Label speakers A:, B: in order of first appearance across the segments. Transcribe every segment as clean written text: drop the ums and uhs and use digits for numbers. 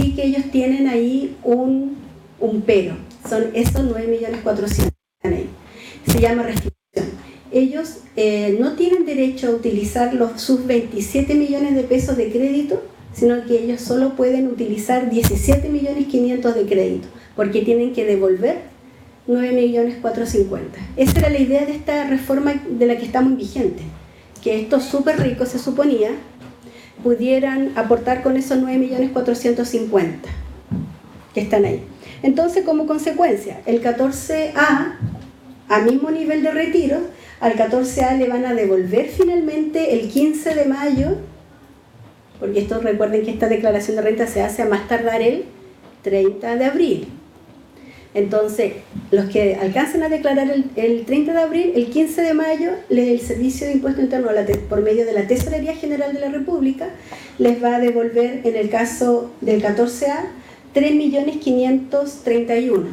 A: Sí que ellos tienen ahí un pero, son esos 9.400.000 ahí. Se llama restitución. Ellos no tienen derecho a utilizar sus 27 millones de pesos de crédito, sino que ellos solo pueden utilizar 17.500.000 de crédito, porque tienen que devolver 9.450.000. Esa era la idea de esta reforma de la que estamos vigentes, que estos súper ricos, se suponía, pudieran aportar con esos 9.450.000 que están ahí. Entonces, como consecuencia, el 14A, a mismo nivel de retiro, al 14A le van a devolver finalmente el 15 de mayo, porque esto, recuerden que esta declaración de renta se hace a más tardar el 30 de abril. Entonces, los que alcancen a declarar el 30 de abril, el 15 de mayo, el Servicio de Impuesto Interno, por medio de la Tesorería General de la República, les va a devolver, en el caso del 14A, 3.531.000.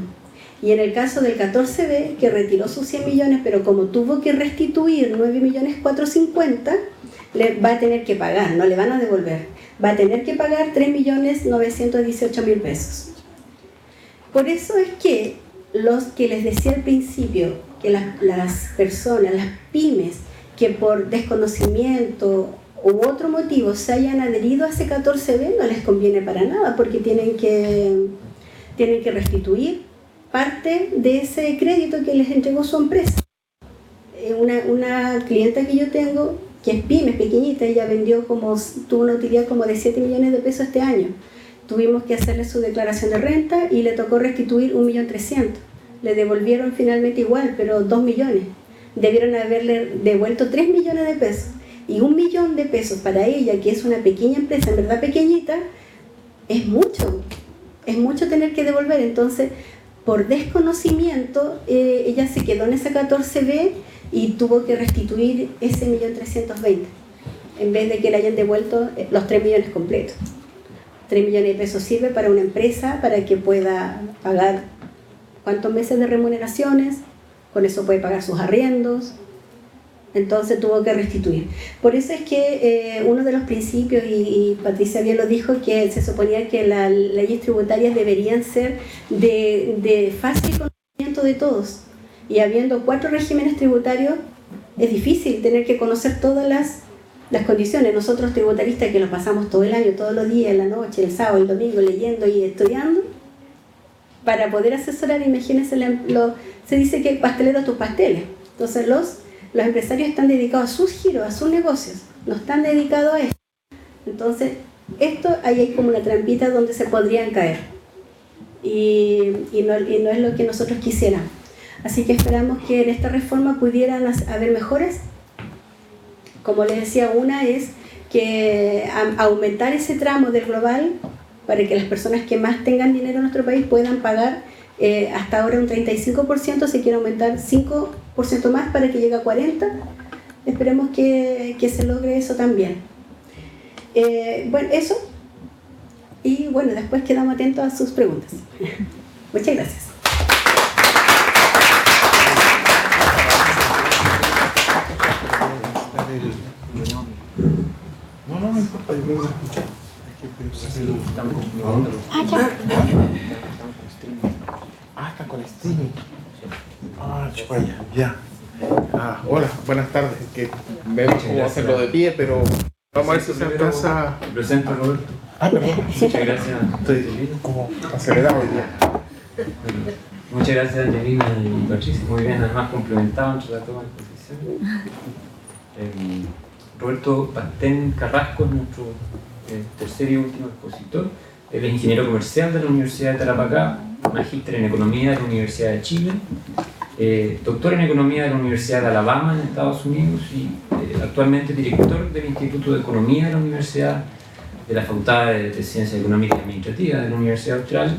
A: Y en el caso del 14B, que retiró sus 100 millones, pero como tuvo que restituir 9.450.000, le va a tener que pagar, no le van a devolver, va a tener que pagar 3.918.000 pesos. Por eso es que los que les decía al principio, que las personas, las pymes, que por desconocimiento u otro motivo se hayan adherido a ese 14B, no les conviene para nada, porque tienen que restituir parte de ese crédito que les entregó su empresa. Una clienta que yo tengo, que es pyme, pequeñita, ella tuvo una utilidad como de 7 millones de pesos este año. Tuvimos que hacerle su declaración de renta y le tocó restituir 1.300.000. Le devolvieron finalmente igual, pero 2 millones. Debieron haberle devuelto 3 millones de pesos. Y 1 millón de pesos para ella, que es una pequeña empresa, en verdad pequeñita, es mucho tener que devolver. Entonces, por desconocimiento, ella se quedó en esa 14B y tuvo que restituir ese 1.320.000, en vez de que le hayan devuelto los 3 millones completos. 3 millones de pesos sirve para una empresa para que pueda pagar cuántos meses de remuneraciones, con eso puede pagar sus arriendos. Entonces tuvo que restituir. Por eso es que uno de los principios, y Patricia bien lo dijo, que se suponía que las leyes tributarias deberían ser de fácil conocimiento de todos. Y habiendo 4 regímenes tributarios, es difícil tener que conocer todas las condiciones. Nosotros tributaristas, que lo pasamos todo el año, todos los días, en la noche, el sábado, el domingo, leyendo y estudiando, para poder asesorar, imagínense, se dice que pastelero a tus pasteles. Entonces los empresarios están dedicados a sus giros, a sus negocios, no están dedicados a esto. Entonces, ahí hay como una trampita donde se podrían caer. Y no es lo que nosotros quisiéramos. Así que esperamos que en esta reforma pudieran haber mejores. Como les decía, una es que aumentar ese tramo del global para que las personas que más tengan dinero en nuestro país puedan pagar hasta ahora un 35%, se quiere aumentar 5% más para que llegue a 40%. Esperemos que se logre eso también. Bueno, eso. Y bueno, después quedamos atentos a sus preguntas. Muchas gracias.
B: No importa, yo creo que escuchar. Están con streaming. Chupaya, ya. Hola, buenas tardes. Que vemos cómo hacerlo de pie, pero vamos a ver si se alcanza.
C: Me presento, Roberto.
B: Perdón.
C: Muchas gracias.
B: Estoy como acelerado ya.
C: Muchas gracias, Angelina y Patricia. Muy bien, además complementado entre la toma de posición. Roberto Pastén Carrasco es nuestro tercer y último expositor. Él es ingeniero comercial de la Universidad de Tarapacá, magíster en economía de la Universidad de Chile, doctor en economía de la Universidad de Alabama en Estados Unidos y actualmente director del Instituto de Economía de la Universidad de la Facultad de Ciencias Económicas y Administrativas de la Universidad Austral.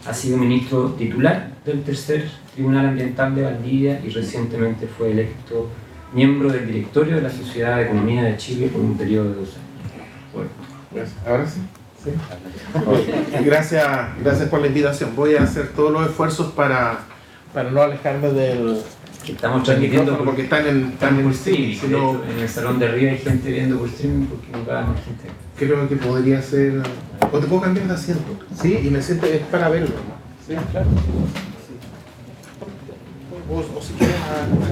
C: Ha sido ministro titular del tercer Tribunal Ambiental de Valdivia y recientemente fue electo miembro del directorio de la Sociedad de Economía de Chile por un periodo de 2 años.
B: Bueno, gracias. ¿Ahora sí? ¿Sí? Gracias por la invitación. Voy a hacer todos los esfuerzos para no alejarme del...
C: Estamos transmitiendo
B: porque están en
C: streaming. En el salón de arriba hay gente viendo por streaming porque no cabe más gente.
B: Creo que podría ser o te puedo cambiar de asiento, ¿sí? Y me siento, es para verlo, ¿sí? Claro. Sí. O si quieres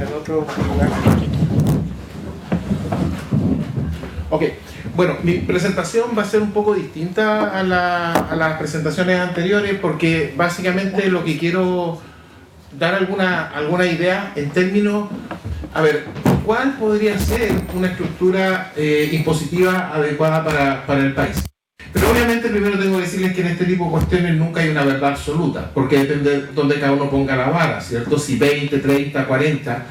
B: en otro lugar. Ok, bueno, mi presentación va a ser un poco distinta a las presentaciones anteriores porque básicamente lo que quiero dar alguna idea en términos, a ver, ¿cuál podría ser una estructura impositiva adecuada para el país? Pero obviamente primero tengo que decirles que en este tipo de cuestiones nunca hay una verdad absoluta, porque depende de dónde cada uno ponga la vara, ¿cierto? Si 20, 30, 40,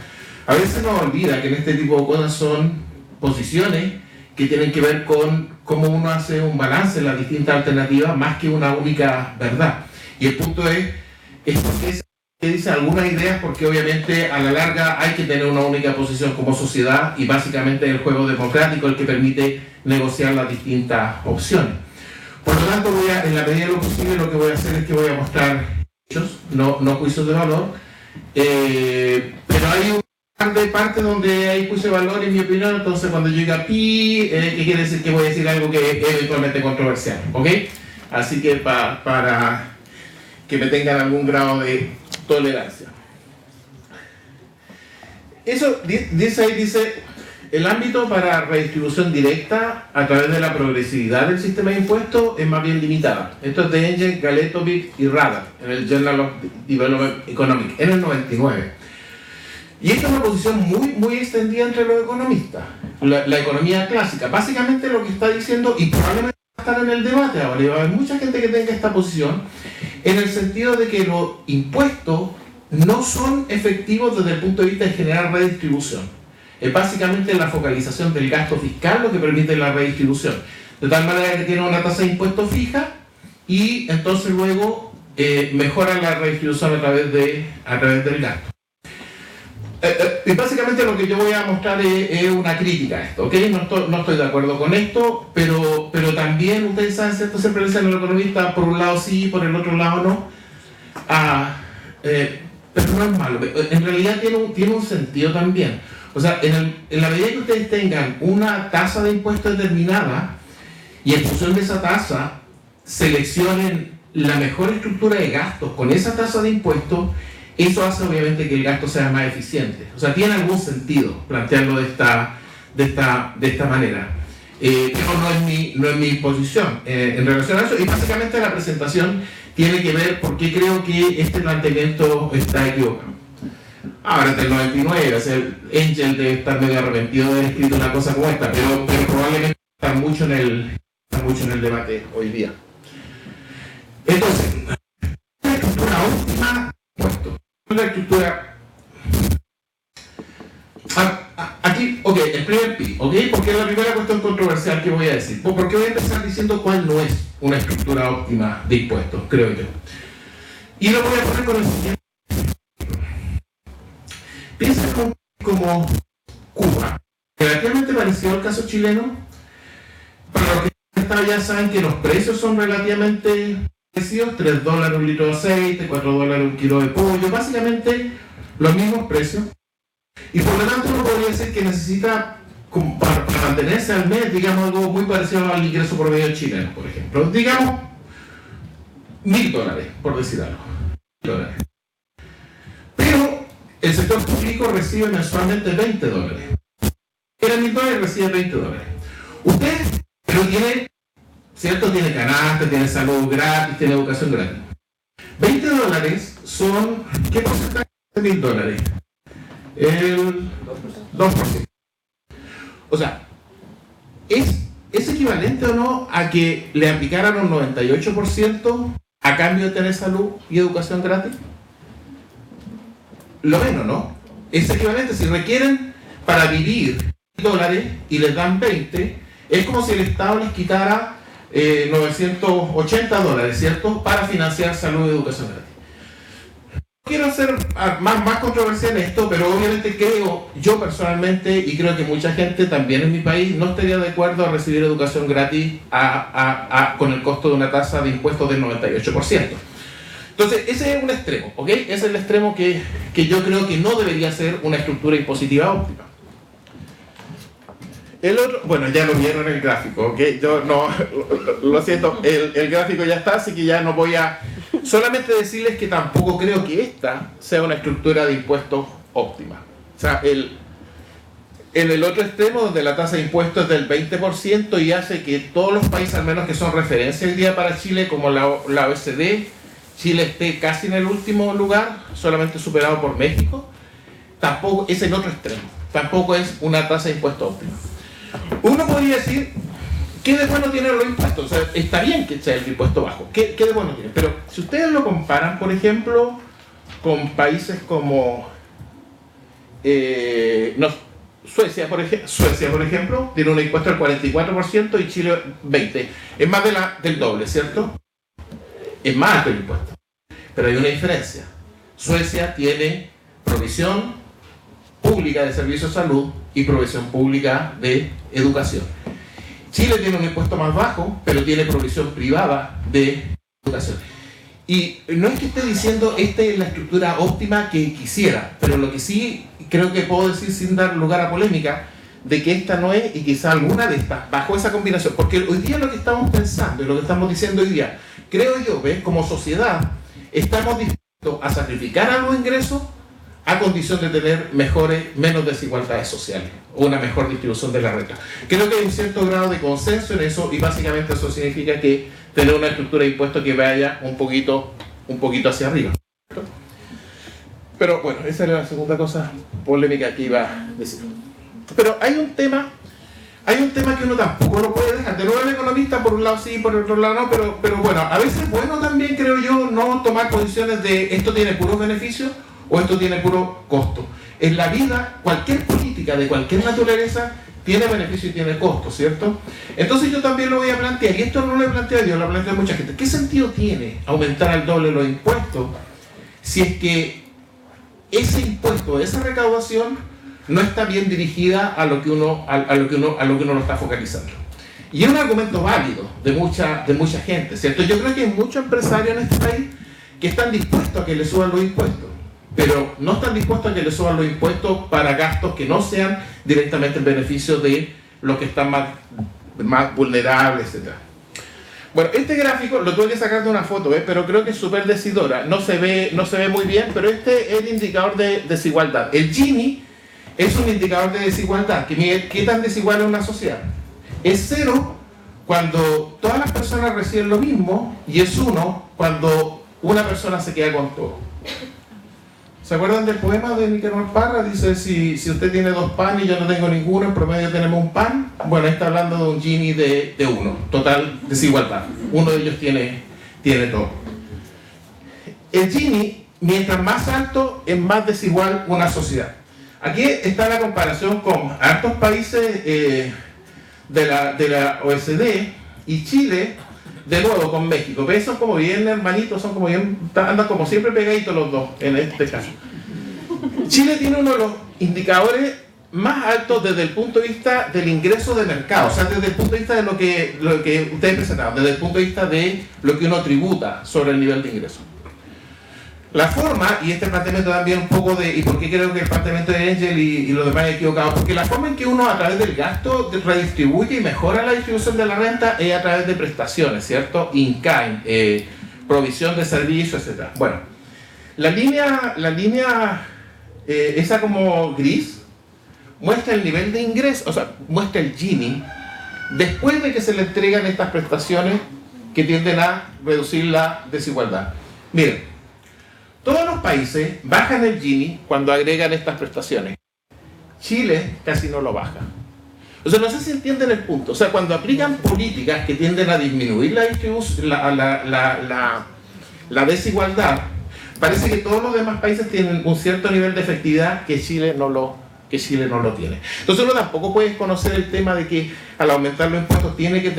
B: a veces nos olvida que en este tipo de cosas son posiciones que tienen que ver con cómo uno hace un balance en las distintas alternativas más que una única verdad. Y el punto es porque que dice algunas ideas, porque obviamente a la larga hay que tener una única posición como sociedad y básicamente el juego democrático el que permite negociar las distintas opciones. Por lo tanto, en la medida de lo posible lo que voy a hacer es que voy a mostrar hechos, no juicios de valor, pero hay un par de partes donde hay juicio de valor en mi opinión, entonces cuando yo diga pi, ¿qué quiere decir? Que voy a decir algo que es eventualmente controversial, ¿ok? Así que para que me tengan algún grado de tolerancia. Eso dice el ámbito para redistribución directa a través de la progresividad del sistema de impuestos es más bien limitada. Esto es de Engel, Galetovic y Radar en el Journal of Development Economics en el 99. Y esta es una posición muy extendida entre los economistas, la economía clásica. Básicamente lo que está diciendo, y probablemente va a estar en el debate ahora, y va a haber mucha gente que tenga esta posición, en el sentido de que los impuestos no son efectivos desde el punto de vista de generar redistribución. Es básicamente la focalización del gasto fiscal lo que permite la redistribución. De tal manera que tiene una tasa de impuestos fija y entonces luego mejora la redistribución a través del gasto. Y básicamente lo que yo voy a mostrar es una crítica a esto, ¿ok? No estoy de acuerdo con esto, pero también ustedes saben, ¿cierto? Siempre dicen el economista, por un lado sí, por el otro lado no. Pero no es malo, en realidad tiene un sentido también. O sea, en la medida que ustedes tengan una tasa de impuestos determinada y en función de esa tasa seleccionen la mejor estructura de gastos con esa tasa de impuestos, eso hace obviamente que el gasto sea más eficiente. O sea, tiene algún sentido plantearlo de esta manera. No es mi posición en relación a eso. Y básicamente la presentación tiene que ver por qué creo que este planteamiento está equivocado. Ahora, del 99, o sea, Engel debe estar medio arrepentido de haber escrito una cosa como esta, pero probablemente está mucho en el debate hoy día. Entonces, la estructura óptima puesto. La estructura aquí, ok, el primer pi, ok, porque es la primera cuestión controversial que voy a decir, porque voy a empezar diciendo cuál no es una estructura óptima de impuestos, creo yo, y lo voy a poner con el siguiente. Piensa como Cuba, relativamente parecido al caso chileno. Para los que ya saben que los precios son relativamente parecidos, $3 un litro de aceite, $4 un kilo de pollo, básicamente los mismos precios. Y por lo tanto uno podría decir que necesita, para mantenerse al mes, digamos algo muy parecido al ingreso promedio chileno, por ejemplo. Digamos $1.000, por decir algo. $1.000. Pero el sector público recibe mensualmente $20. Era $1.000, recibe $20. Usted, pero tiene, ¿cierto? Tiene canasta, tiene salud gratis, tiene educación gratis. $20 son, ¿qué porcentaje de $1.000? El 2%. O sea, ¿es equivalente o no a que le aplicaran un 98% a cambio de tener salud y educación gratis? Lo menos, ¿no? Es equivalente. Si requieren para vivir $1.000 y les dan 20, es como si el Estado les quitara $980, ¿cierto? Para financiar salud y educación gratis. Quiero ser más controversial en esto, pero obviamente creo, yo personalmente, y creo que mucha gente también en mi país, no estaría de acuerdo a recibir educación gratis con el costo de una tasa de impuestos del 98%. Entonces, ese es un extremo, ¿ok? Ese es el extremo que yo creo que no debería ser una estructura impositiva óptima. El otro, bueno, ya lo vieron en el gráfico, ¿ok? Yo no, lo siento, el gráfico ya está, así que ya no voy a... Solamente decirles que tampoco creo que esta sea una estructura de impuestos óptima. O sea, en el otro extremo, donde la tasa de impuestos es del 20% y hace que todos los países, al menos que son referencia hoy día para Chile, como la OECD, Chile esté casi en el último lugar, solamente superado por México, tampoco es el otro extremo. Tampoco es una tasa de impuestos óptima. Uno podría decir, ¿qué de bueno tienen los impuestos? O sea, está bien que sea el impuesto bajo. ¿Qué de bueno tiene? Pero si ustedes lo comparan, por ejemplo, con países como Suecia, por ejemplo, tiene un impuesto del 44% y Chile 20%. Es más del doble, ¿cierto? Es más alto el impuesto. Pero hay una diferencia. Suecia tiene provisión pública de servicios de salud y provisión pública de educación. Chile tiene un impuesto más bajo, pero tiene provisión privada de educación. Y no es que esté diciendo esta es la estructura óptima que quisiera, pero lo que sí creo que puedo decir sin dar lugar a polémica, de que esta no es, y quizá alguna de estas, bajo esa combinación. Porque hoy día lo que estamos pensando y lo que estamos diciendo hoy día, creo yo, ¿ves? Como sociedad, estamos dispuestos a sacrificar algo de ingresos a condición de tener menos desigualdades sociales o una mejor distribución de la renta. Creo que hay un cierto grado de consenso en eso y básicamente eso significa que tener una estructura de impuestos que vaya un poquito hacia arriba. Pero bueno, esa era la segunda cosa polémica que iba a decir. Pero hay un tema que uno tampoco lo puede dejar. De nuevo el economista, por un lado sí, por el otro lado no, pero bueno, a veces es bueno también, creo yo, no tomar posiciones de esto tiene puros beneficios o esto tiene puro costo. En la vida, cualquier política de cualquier naturaleza tiene beneficio y tiene costo, ¿cierto? Entonces yo también lo voy a plantear, y esto no lo he planteado yo, lo plantea mucha gente. ¿Qué sentido tiene aumentar al doble los impuestos si es que ese impuesto, esa recaudación, no está bien dirigida a lo que uno lo está focalizando? Y es un argumento válido de mucha gente, ¿cierto? Yo creo que hay muchos empresarios en este país que están dispuestos a que le suban los impuestos, pero no están dispuestos a que le suban los impuestos para gastos que no sean directamente en beneficio de los que están más vulnerables, etc. Bueno, este gráfico lo tuve que sacar de una foto, pero creo que es súper decidora. No se ve muy bien, pero este es el indicador de desigualdad. El Gini es un indicador de desigualdad que mide qué tan desigual es una sociedad. Es 0 cuando todas las personas reciben lo mismo y es 1 cuando una persona se queda con todo. ¿Se acuerdan del poema de Nicanor Parra? Dice, si usted tiene 2 panes y yo no tengo ninguno, en promedio tenemos un pan. Bueno, está hablando de un Gini de 1, total desigualdad. Uno de ellos tiene todo. El Gini, mientras más alto, es más desigual una sociedad. Aquí está la comparación con hartos países de la OECD y Chile, de nuevo con México. ¿Ves? Son como bien hermanitos, andan como siempre pegaditos los dos en este caso. Chile tiene uno de los indicadores más altos desde el punto de vista del ingreso de mercado, o sea, desde el punto de vista de lo que ustedes presentaron, desde el punto de vista de lo que uno tributa sobre el nivel de ingreso. La forma, y este planteamiento también un poco de, y por qué creo que el planteamiento de Angel y los demás es equivocado, porque la forma en que uno a través del gasto redistribuye y mejora la distribución de la renta es a través de prestaciones, ¿cierto? In-kind, provisión de servicios, etc. Bueno, la línea esa como gris, muestra el nivel de ingreso, o sea, muestra el Gini, después de que se le entregan estas prestaciones que tienden a reducir la desigualdad. Miren, todos los países bajan el Gini cuando agregan estas prestaciones. Chile casi no lo baja. O sea, no sé si entienden el punto. O sea, cuando aplican políticas que tienden a disminuir la desigualdad, parece que todos los demás países tienen un cierto nivel de efectividad que Chile no lo tiene. Entonces uno tampoco puede conocer el tema de que al aumentar los impuestos tiene que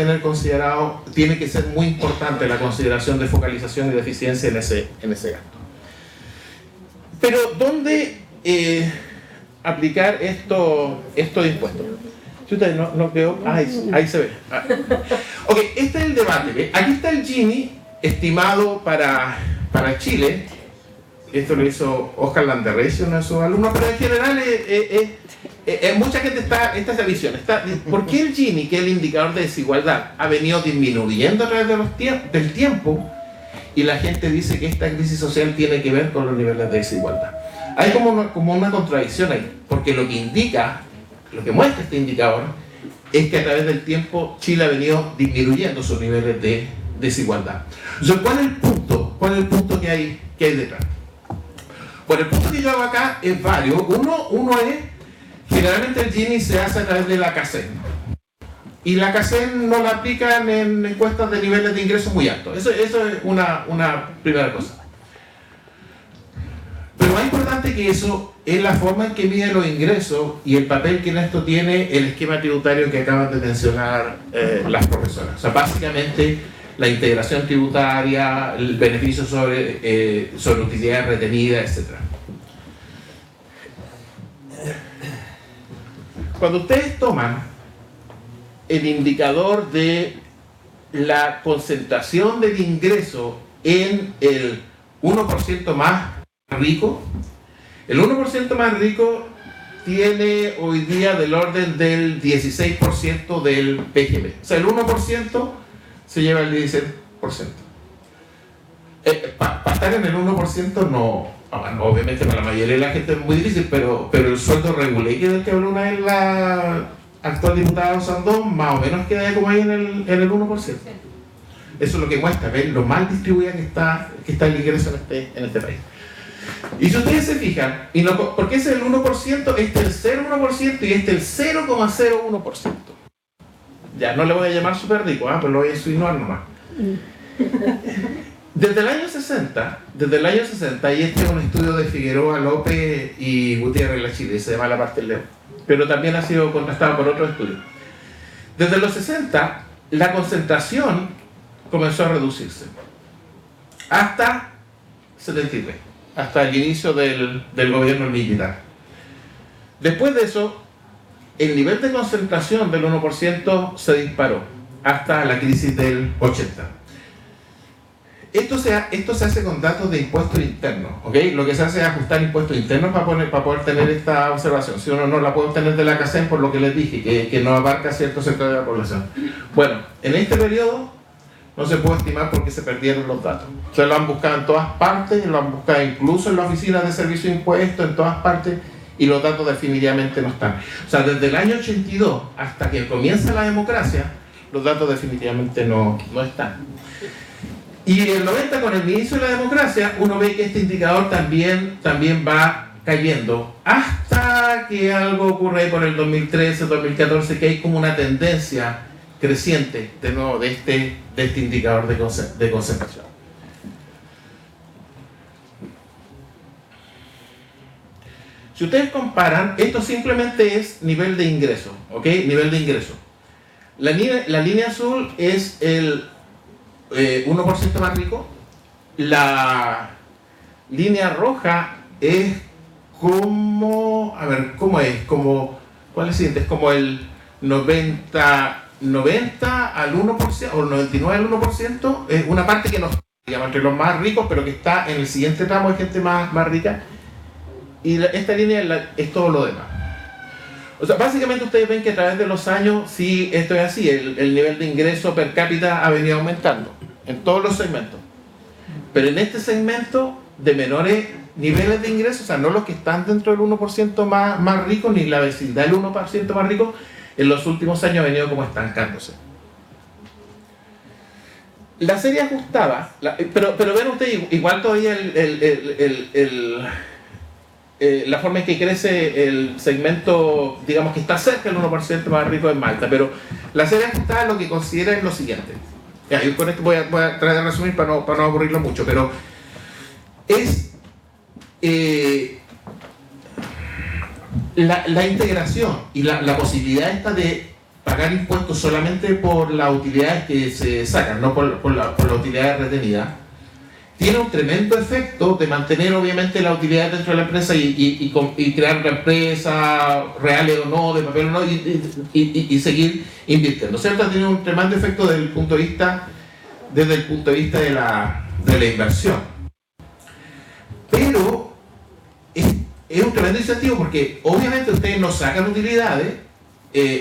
B: ser muy importante la consideración de focalización y de eficiencia en ese gasto. Pero ¿dónde aplicar esto de impuestos? No creo. Ahí se ve. Ok, este es el debate. ¿Ve? Aquí está el Gini estimado para Chile. esto lo hizo Oscar Landerrecio, uno de sus alumnos, pero en general mucha gente está esa visión. ¿Por qué el Gini, que es el indicador de desigualdad, ha venido disminuyendo a través del tiempo? Y la gente dice que esta crisis social tiene que ver con los niveles de desigualdad. Hay como una contradicción ahí, porque lo que muestra este indicador es que a través del tiempo Chile ha venido disminuyendo sus niveles de desigualdad. Entonces, ¿cuál es el punto? ¿Cuál es el punto que hay detrás? Bueno, el punto que yo hago acá es varios. Uno es, generalmente el Gini se hace a través de la CACEN. Y la CACEN no la aplican en encuestas de niveles de ingresos muy altos. Eso es una primera cosa. Pero más importante que eso es la forma en que mide los ingresos y el papel que en esto tiene el esquema tributario que acaban de mencionar las profesoras. O sea, básicamente la integración tributaria, el beneficio sobre utilidades retenidas, etc. Cuando ustedes toman el indicador de la concentración del ingreso en el 1% más rico, el 1% más rico tiene hoy día del orden del 16% del PGB. O sea, el 1% se lleva el 16%. Para estar en el 1% no, obviamente para la mayoría de la gente es muy difícil, pero el sueldo regular del que habló una vez la actual diputada Sandón, más o menos queda como ahí en el 1%. Eso es lo que muestra, ¿ven? Lo mal distribuida que está el ingreso en este país. Y si ustedes se fijan, porque ese es el 1%, este es el 0,1% y este es el 0,01%. Ya, no le voy a llamar súper rico, pero lo voy a insinuar nomás. Desde el año 60, y este es un estudio de Figueroa, López y Gutiérrez La Chile, se llama La Parte del León, pero también ha sido contrastado por otros estudios. Desde los 60, la concentración comenzó a reducirse hasta 73, hasta el inicio del gobierno militar. Después de eso, el nivel de concentración del 1% se disparó hasta la crisis del 80. Esto se hace con datos de impuestos internos, ¿ok? Lo que se hace es ajustar impuestos internos para poder tener esta observación. Si uno no la puede obtener de la CACEN, por lo que les dije, que no abarca cierto sector de la población. Bueno, en este periodo no se puede estimar porque se perdieron los datos. Se lo han buscado en todas partes, lo han buscado incluso en la oficina de servicio de impuestos, en todas partes, y los datos definitivamente no están. O sea, desde el año 82 hasta que comienza la democracia, los datos definitivamente no están. Y en el 90, con el inicio de la democracia, uno ve que este indicador también va cayendo, hasta que algo ocurre por el 2013, 2014, que hay como una tendencia creciente de nuevo de este indicador de concentración. Si ustedes comparan, esto simplemente es nivel de ingreso, ¿ok? Nivel de ingreso. La línea azul es el 1% más rico. La línea roja es como, ¿cómo es? ¿Cuál es el siguiente? Es como el 90 al 1% o el 99 al 1%, es una parte que no está, digamos, entre los más ricos, pero que está en el siguiente tramo de gente más rica. Y esta línea es todo lo demás. O sea, básicamente ustedes ven que a través de los años, sí, esto es así, el nivel de ingreso per cápita ha venido aumentando en todos los segmentos. Pero en este segmento de menores niveles de ingresos, o sea, no los que están dentro del 1% más ricos, ni la vecindad del 1% más rico, en los últimos años ha venido como estancándose. La serie ajustada, pero ven ustedes, igual todavía la forma en que crece el segmento, digamos que está cerca del 1% más rico en Malta, pero la serie ajustada lo que considera es lo siguiente. Ya, y con esto voy a tratar de resumir para no aburrirlo mucho, pero es la integración y la posibilidad esta de pagar impuestos solamente por las utilidades que se sacan, no por la utilidad retenida, tiene un tremendo efecto de mantener obviamente la utilidad dentro de la empresa y crear una empresa, reales o no, de papel o no, y seguir invirtiendo, ¿cierto? Tiene un tremendo efecto desde el punto de vista de la inversión. Pero es un tremendo incentivo porque obviamente ustedes no sacan utilidades,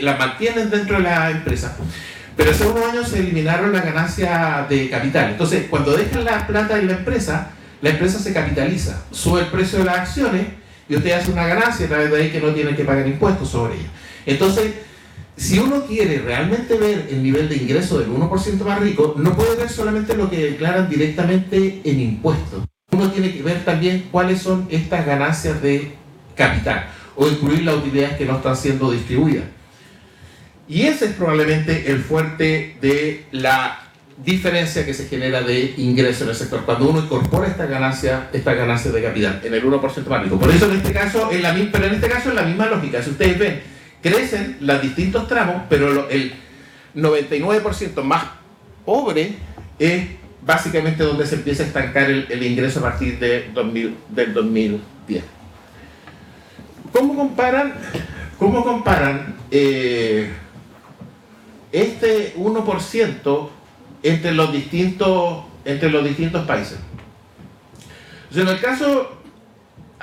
B: las mantienen dentro de la empresa. Pero hace unos años se eliminaron las ganancias de capital. Entonces, cuando dejan la plata en la empresa se capitaliza, sube el precio de las acciones y usted hace una ganancia a través de ahí que no tienen que pagar impuestos sobre ella. Entonces, si uno quiere realmente ver el nivel de ingreso del 1% más rico, no puede ver solamente lo que declaran directamente en impuestos. Uno tiene que ver también cuáles son estas ganancias de capital o incluir las utilidades que no están siendo distribuidas. Y ese es probablemente el fuerte de la diferencia que se genera de ingreso en el sector, cuando uno incorpora estas ganancias de capital en el 1% más rico. Por eso en este caso es la misma lógica. Si ustedes ven, crecen los distintos tramos, pero el 99% más pobre es básicamente donde se empieza a estancar el ingreso a partir del 2010. ¿Cómo comparan este 1% entre los distintos países? O sea, en el caso,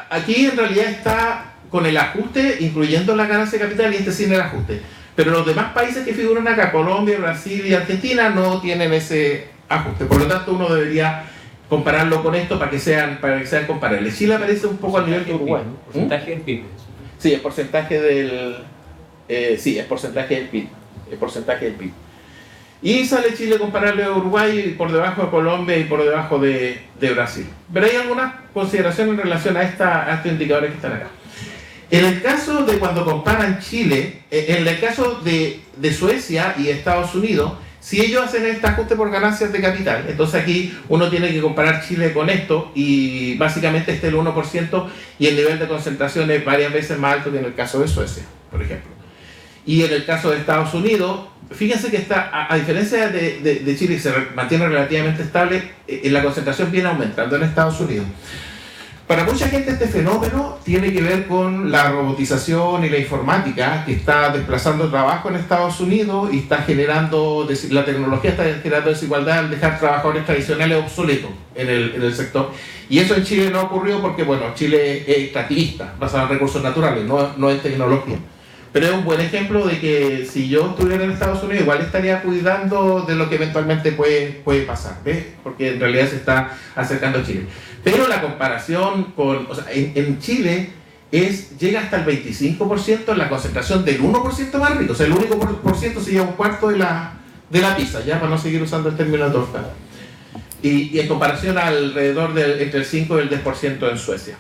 B: aquí en realidad está con el ajuste, incluyendo la ganancia de capital, y este sin el ajuste. Pero los demás países que figuran acá, Colombia, Brasil y Argentina, no tienen ese ajuste. Por lo tanto, uno debería compararlo con esto para que sean comparables. Chile aparece un poco al nivel de Uruguay.
C: ¿Porcentaje del PIB?
B: Sí, es porcentaje del PIB. El porcentaje del PIB. Y sale Chile comparable a Uruguay por debajo de Colombia y por debajo de Brasil. Pero hay algunas consideraciones en relación a estos indicadores que están acá. En el caso de cuando comparan Chile, en el caso de Suecia y Estados Unidos, si ellos hacen este ajuste por ganancias de capital, entonces aquí uno tiene que comparar Chile con esto y básicamente el 1% y el nivel de concentración es varias veces más alto que en el caso de Suecia, por ejemplo. Y en el caso de Estados Unidos, fíjense que está, a diferencia de Chile, que se mantiene relativamente estable, la concentración viene aumentando en Estados Unidos. Para mucha gente este fenómeno tiene que ver con la robotización y la informática que está desplazando trabajo en Estados Unidos y está generando, la tecnología está generando desigualdad al dejar trabajadores tradicionales obsoletos en el sector. Y eso en Chile no ocurrió porque, bueno, Chile es extractivista, basado en recursos naturales, no en tecnología. Pero es un buen ejemplo de que si yo estuviera en Estados Unidos igual estaría cuidando de lo que eventualmente puede pasar, ¿ves? Porque en realidad se está acercando a Chile. Pero la comparación en Chile llega hasta el 25% en la concentración del 1% más rico. O sea, el único por ciento se lleva un cuarto de la pizza, ya para no seguir usando el término de torta. Y en comparación alrededor entre el 5 y el 10% en Suecia.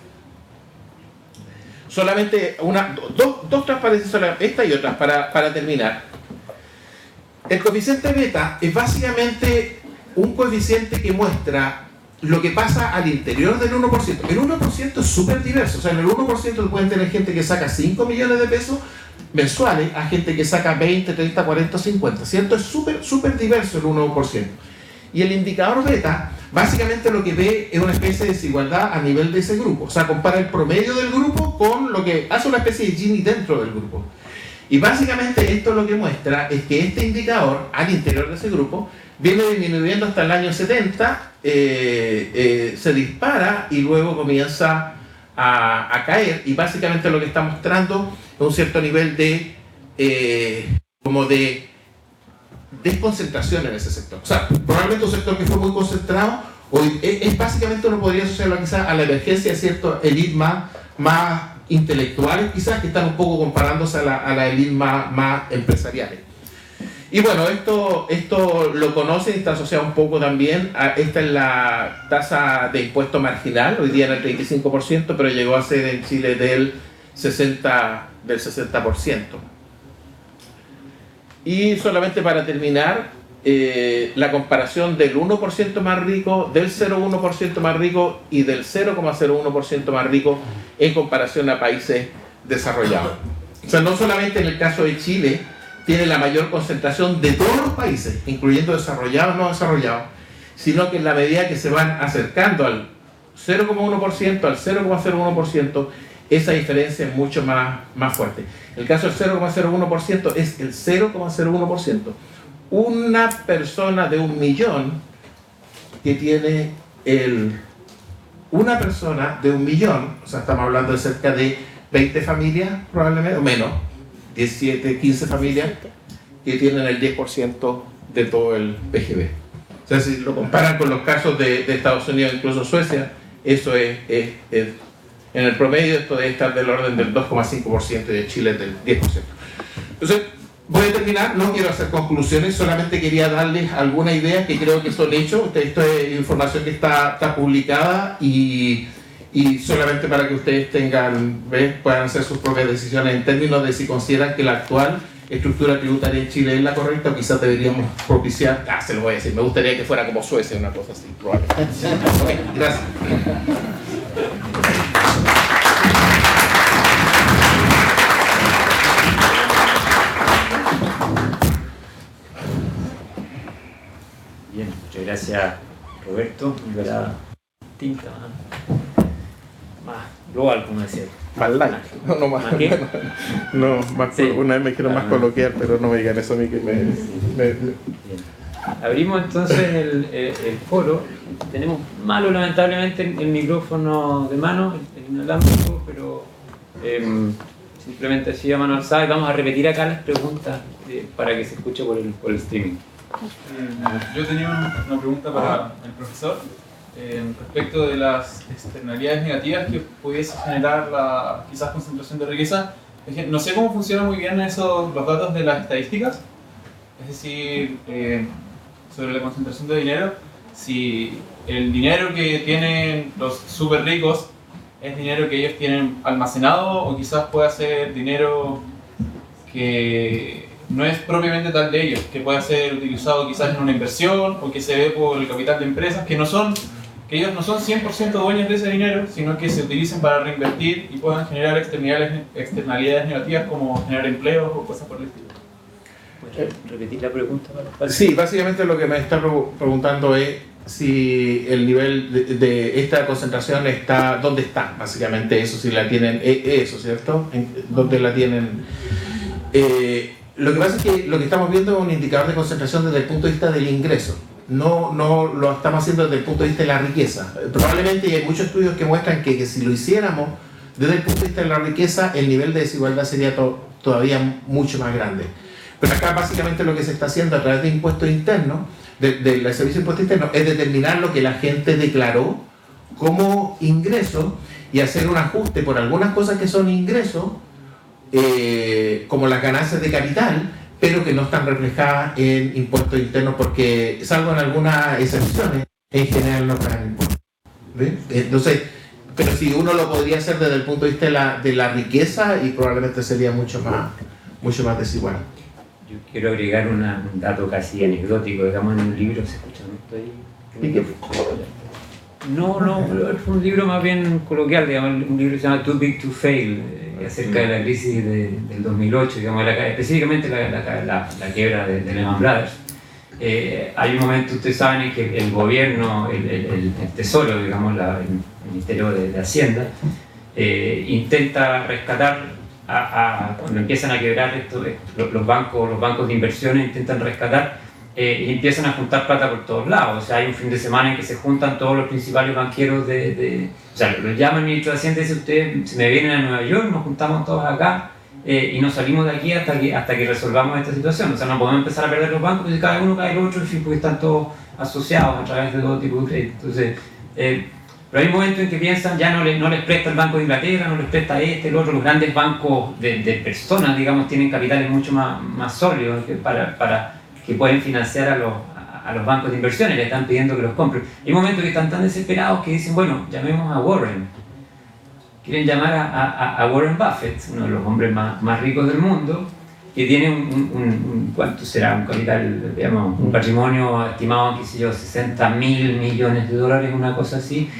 B: Solamente dos transparencias, esta y otras, para terminar. El coeficiente beta es básicamente un coeficiente que muestra lo que pasa al interior del 1%. El 1% es súper diverso. O sea, en el 1% pueden tener gente que saca 5 millones de pesos mensuales a gente que saca 20, 30, 40, 50. ¿Cierto? Es súper diverso el 1%. Y el indicador beta, básicamente lo que ve es una especie de desigualdad a nivel de ese grupo. O sea, compara el promedio del grupo con lo que hace una especie de Gini dentro del grupo. Y básicamente esto lo que muestra es que este indicador al interior de ese grupo viene disminuyendo hasta el año 70, se dispara y luego comienza a caer. Y básicamente lo que está mostrando es un cierto nivel de desconcentración en ese sector. O sea, probablemente un sector que fue muy concentrado, hoy es básicamente uno podría asociarlo quizás a la emergencia de ciertos élites más intelectuales, quizás, que están un poco comparándose a la élite más empresariales. Y bueno, esto lo conocen y está asociado un poco también esta es la tasa de impuesto marginal, hoy día en el 35%, pero llegó a ser en Chile del 60%. Y solamente para terminar, la comparación del 1% más rico, del 0,1% más rico y del 0,01% más rico en comparación a países desarrollados. O sea, no solamente en el caso de Chile tiene la mayor concentración de todos los países, incluyendo desarrollados y no desarrollados, sino que en la medida que se van acercando al 0,1%, al 0,01%, esa diferencia es mucho más fuerte. El caso del 0,01% es el 0,01%. Una persona de 1 millón que tiene el una persona de 1 millón, o sea, estamos hablando de cerca de 20 familias probablemente, o menos, 17, 15 familias, que tienen el 10% de todo el PGB. O sea, si lo comparan con los casos de Estados Unidos, incluso Suecia, eso es en el promedio esto debe estar del orden del 2,5% y de Chile del 10%. Entonces, voy a terminar, no quiero hacer conclusiones, solamente quería darles alguna idea que creo que son hechos. Esto es información que está publicada y solamente para que ustedes puedan hacer sus propias decisiones en términos de si consideran que la actual estructura tributaria en Chile es la correcta o quizás deberíamos propiciar, se lo voy a decir, me gustaría que fuera como Suecia, una cosa así, probablemente. Okay, gracias.
C: Bien, muchas gracias Roberto. Una tinta más global, como decía.
B: Más light. No más. No, más
C: sí.
B: Una vez me quiero más coloquial, pero no me digan eso a mí que
C: Bien. Abrimos entonces el foro. Tenemos malo, lamentablemente, el micrófono de mano, el inalámbrico, pero simplemente así a mano alzada. Y vamos a repetir acá las preguntas para que se escuche por el streaming.
D: Yo tenía una pregunta para el profesor respecto de las externalidades negativas que pudiese generar la quizás concentración de riqueza. No sé cómo funcionan muy bien los datos de las estadísticas, es decir, sobre la concentración de dinero, si el dinero que tienen los súper ricos es dinero que ellos tienen almacenado o quizás pueda ser dinero que no es propiamente tal de ellos, que pueda ser utilizado quizás en una inversión o que se ve por el capital de empresas que ellos no son 100% dueños de ese dinero, sino que se utilicen para reinvertir y puedan generar externalidades negativas como generar empleos o cosas por el estilo.
C: ¿Puedes repetir la pregunta?
B: Sí, básicamente lo que me está preguntando es si el nivel de esta concentración está, ¿dónde está? Básicamente eso, si la tienen, eso, ¿cierto? ¿Dónde la tienen? Lo que pasa es que lo que estamos viendo es un indicador de concentración desde el punto de vista del ingreso. No lo estamos haciendo desde el punto de vista de la riqueza. Probablemente hay muchos estudios que muestran que si lo hiciéramos desde el punto de vista de la riqueza, el nivel de desigualdad sería todavía mucho más grande. Pero acá básicamente lo que se está haciendo a través de impuestos internos, del servicio de impuestos internos, es determinar lo que la gente declaró como ingreso y hacer un ajuste por algunas cosas que son ingresos, como las ganancias de capital, pero que no están reflejadas en impuestos internos porque, salvo en algunas excepciones, en general no pagan impuestos. ¿Ven? Entonces, pero si uno lo podría hacer desde el punto de vista de la riqueza y probablemente sería mucho más desigual.
C: Yo quiero agregar un dato casi anecdótico, digamos en un libro, ¿se escucha? No, es un libro más bien coloquial, digamos, un libro que se llama Too Big to Fail, acerca de la crisis del 2008, digamos, específicamente la quiebra de Lehman Brothers. Hay un momento, ustedes saben, en que el gobierno, el Tesoro, digamos, el Ministerio de Hacienda, intenta rescatar, cuando empiezan a quebrar los bancos de inversiones, intentan rescatar y empiezan a juntar plata por todos lados. O sea, hay un fin de semana en que se juntan todos los principales banqueros o sea, los llama el ministro de Hacienda y dice: ustedes se me vienen a Nueva York, nos juntamos todos acá y nos salimos de aquí hasta que resolvamos esta situación. O sea, no podemos empezar a perder los bancos porque cada uno cae el otro, porque están todos asociados a través de todo tipo de crédito. Entonces, pero hay un momento en que piensan, ya no les presta el Banco de Inglaterra, no les presta el otro. Los grandes bancos de personas, digamos, tienen capitales mucho más sólidos para que pueden financiar a los bancos de inversiones, le están pidiendo que los compren. Hay momentos que están tan desesperados que dicen: bueno, llamemos a Warren. Quieren llamar a Warren Buffett, uno de los hombres más ricos del mundo, que tiene ¿cuánto será? Un capital, digamos, un patrimonio estimado, qué sé yo, 60.000 millones de dólares, una cosa así,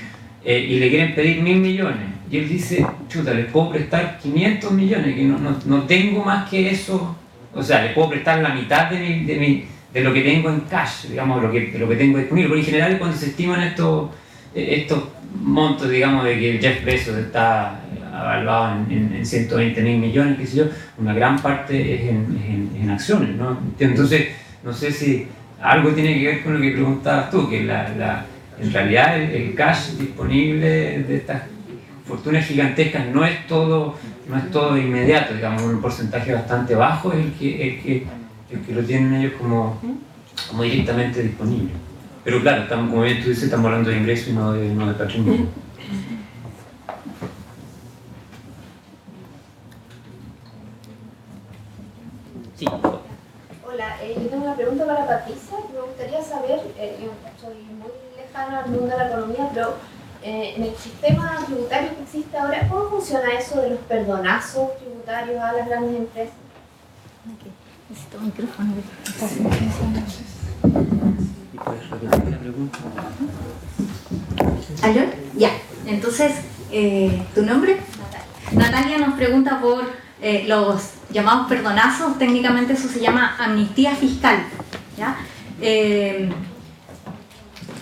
C: y le quieren pedir 1.000 millones. Y él dice: chuta, les puedo prestar 500 millones, que no tengo más que eso. O sea, le puedo prestar la mitad de lo que tengo en cash, digamos, de lo que tengo disponible. Porque en general, cuando se estiman estos montos, digamos, de que Jeff Bezos está evaluado en 120.000 millones, qué sé yo, una gran parte es en acciones, ¿no? Entonces, no sé si algo tiene que ver con lo que preguntabas tú, que En realidad el cash disponible de estas fortunas gigantescas no es todo inmediato, digamos, un porcentaje bastante bajo es el que lo tienen ellos como directamente disponible. Pero claro, como bien tú dices, estamos hablando de ingresos y no de patrimonio.
E: Sí.
F: Hola, yo tengo una pregunta para Patricia. Me gustaría saber, yo soy muy lejana al mundo de la economía, pero en el sistema tributario que existe ahora, ¿cómo funciona eso de los perdonazos tributarios a las grandes empresas?
E: Necesito un micrófono.
C: ¿Y puedes repetir la pregunta?
E: ¿Aló? Ya. Entonces, ¿tu nombre? Natalia nos pregunta por los llamados perdonazos. Técnicamente eso se llama amnistía fiscal, ¿ya?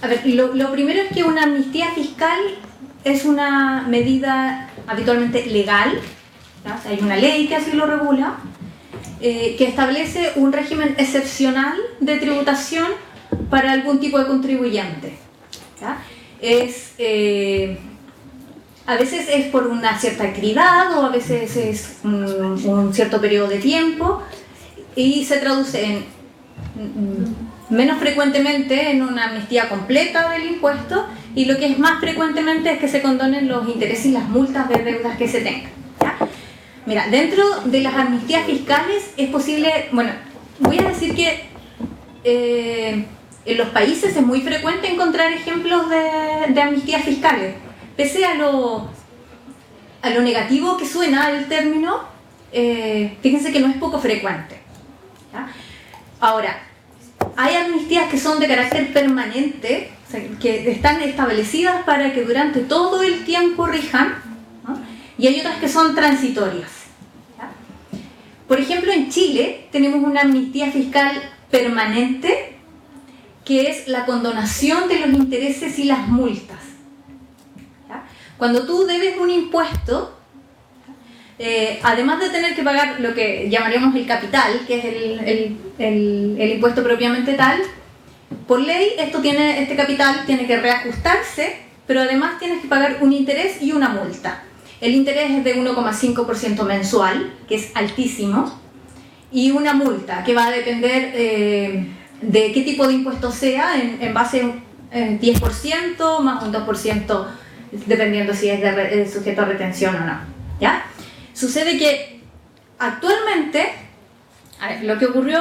E: A ver, lo primero es que una amnistía fiscal es una medida habitualmente legal, ¿ya? O sea, hay una ley que así lo regula, que establece un régimen excepcional de tributación para algún tipo de contribuyente, ¿ya? A veces es por una cierta actividad o a veces es un cierto periodo de tiempo y se traduce en, menos frecuentemente en una amnistía completa del impuesto, y lo que es más frecuentemente es que se condonen los intereses y las multas de deudas que se tengan, ¿ya? Mira, dentro de las amnistías fiscales es posible, bueno, voy a decir que en los países es muy frecuente encontrar ejemplos de amnistías fiscales. Pese a lo negativo que suena el término, fíjense que no es poco frecuente, ¿ya? Ahora, hay amnistías que son de carácter permanente, o sea, que están establecidas para que durante todo el tiempo rijan, ¿no? Y hay otras que son transitorias, ¿ya? Por ejemplo, en Chile tenemos una amnistía fiscal permanente que es la condonación de los intereses y las multas. Cuando tú debes un impuesto, además de tener que pagar lo que llamaríamos el capital, que es el impuesto propiamente tal, por ley este capital tiene que reajustarse, pero además tienes que pagar un interés y una multa. El interés es de 1,5% mensual, que es altísimo, y una multa que va a depender de qué tipo de impuesto sea, en base a un 10% más un 2%, dependiendo si es sujeto a retención o no, ¿ya? Sucede que actualmente, a ver, lo que ocurrió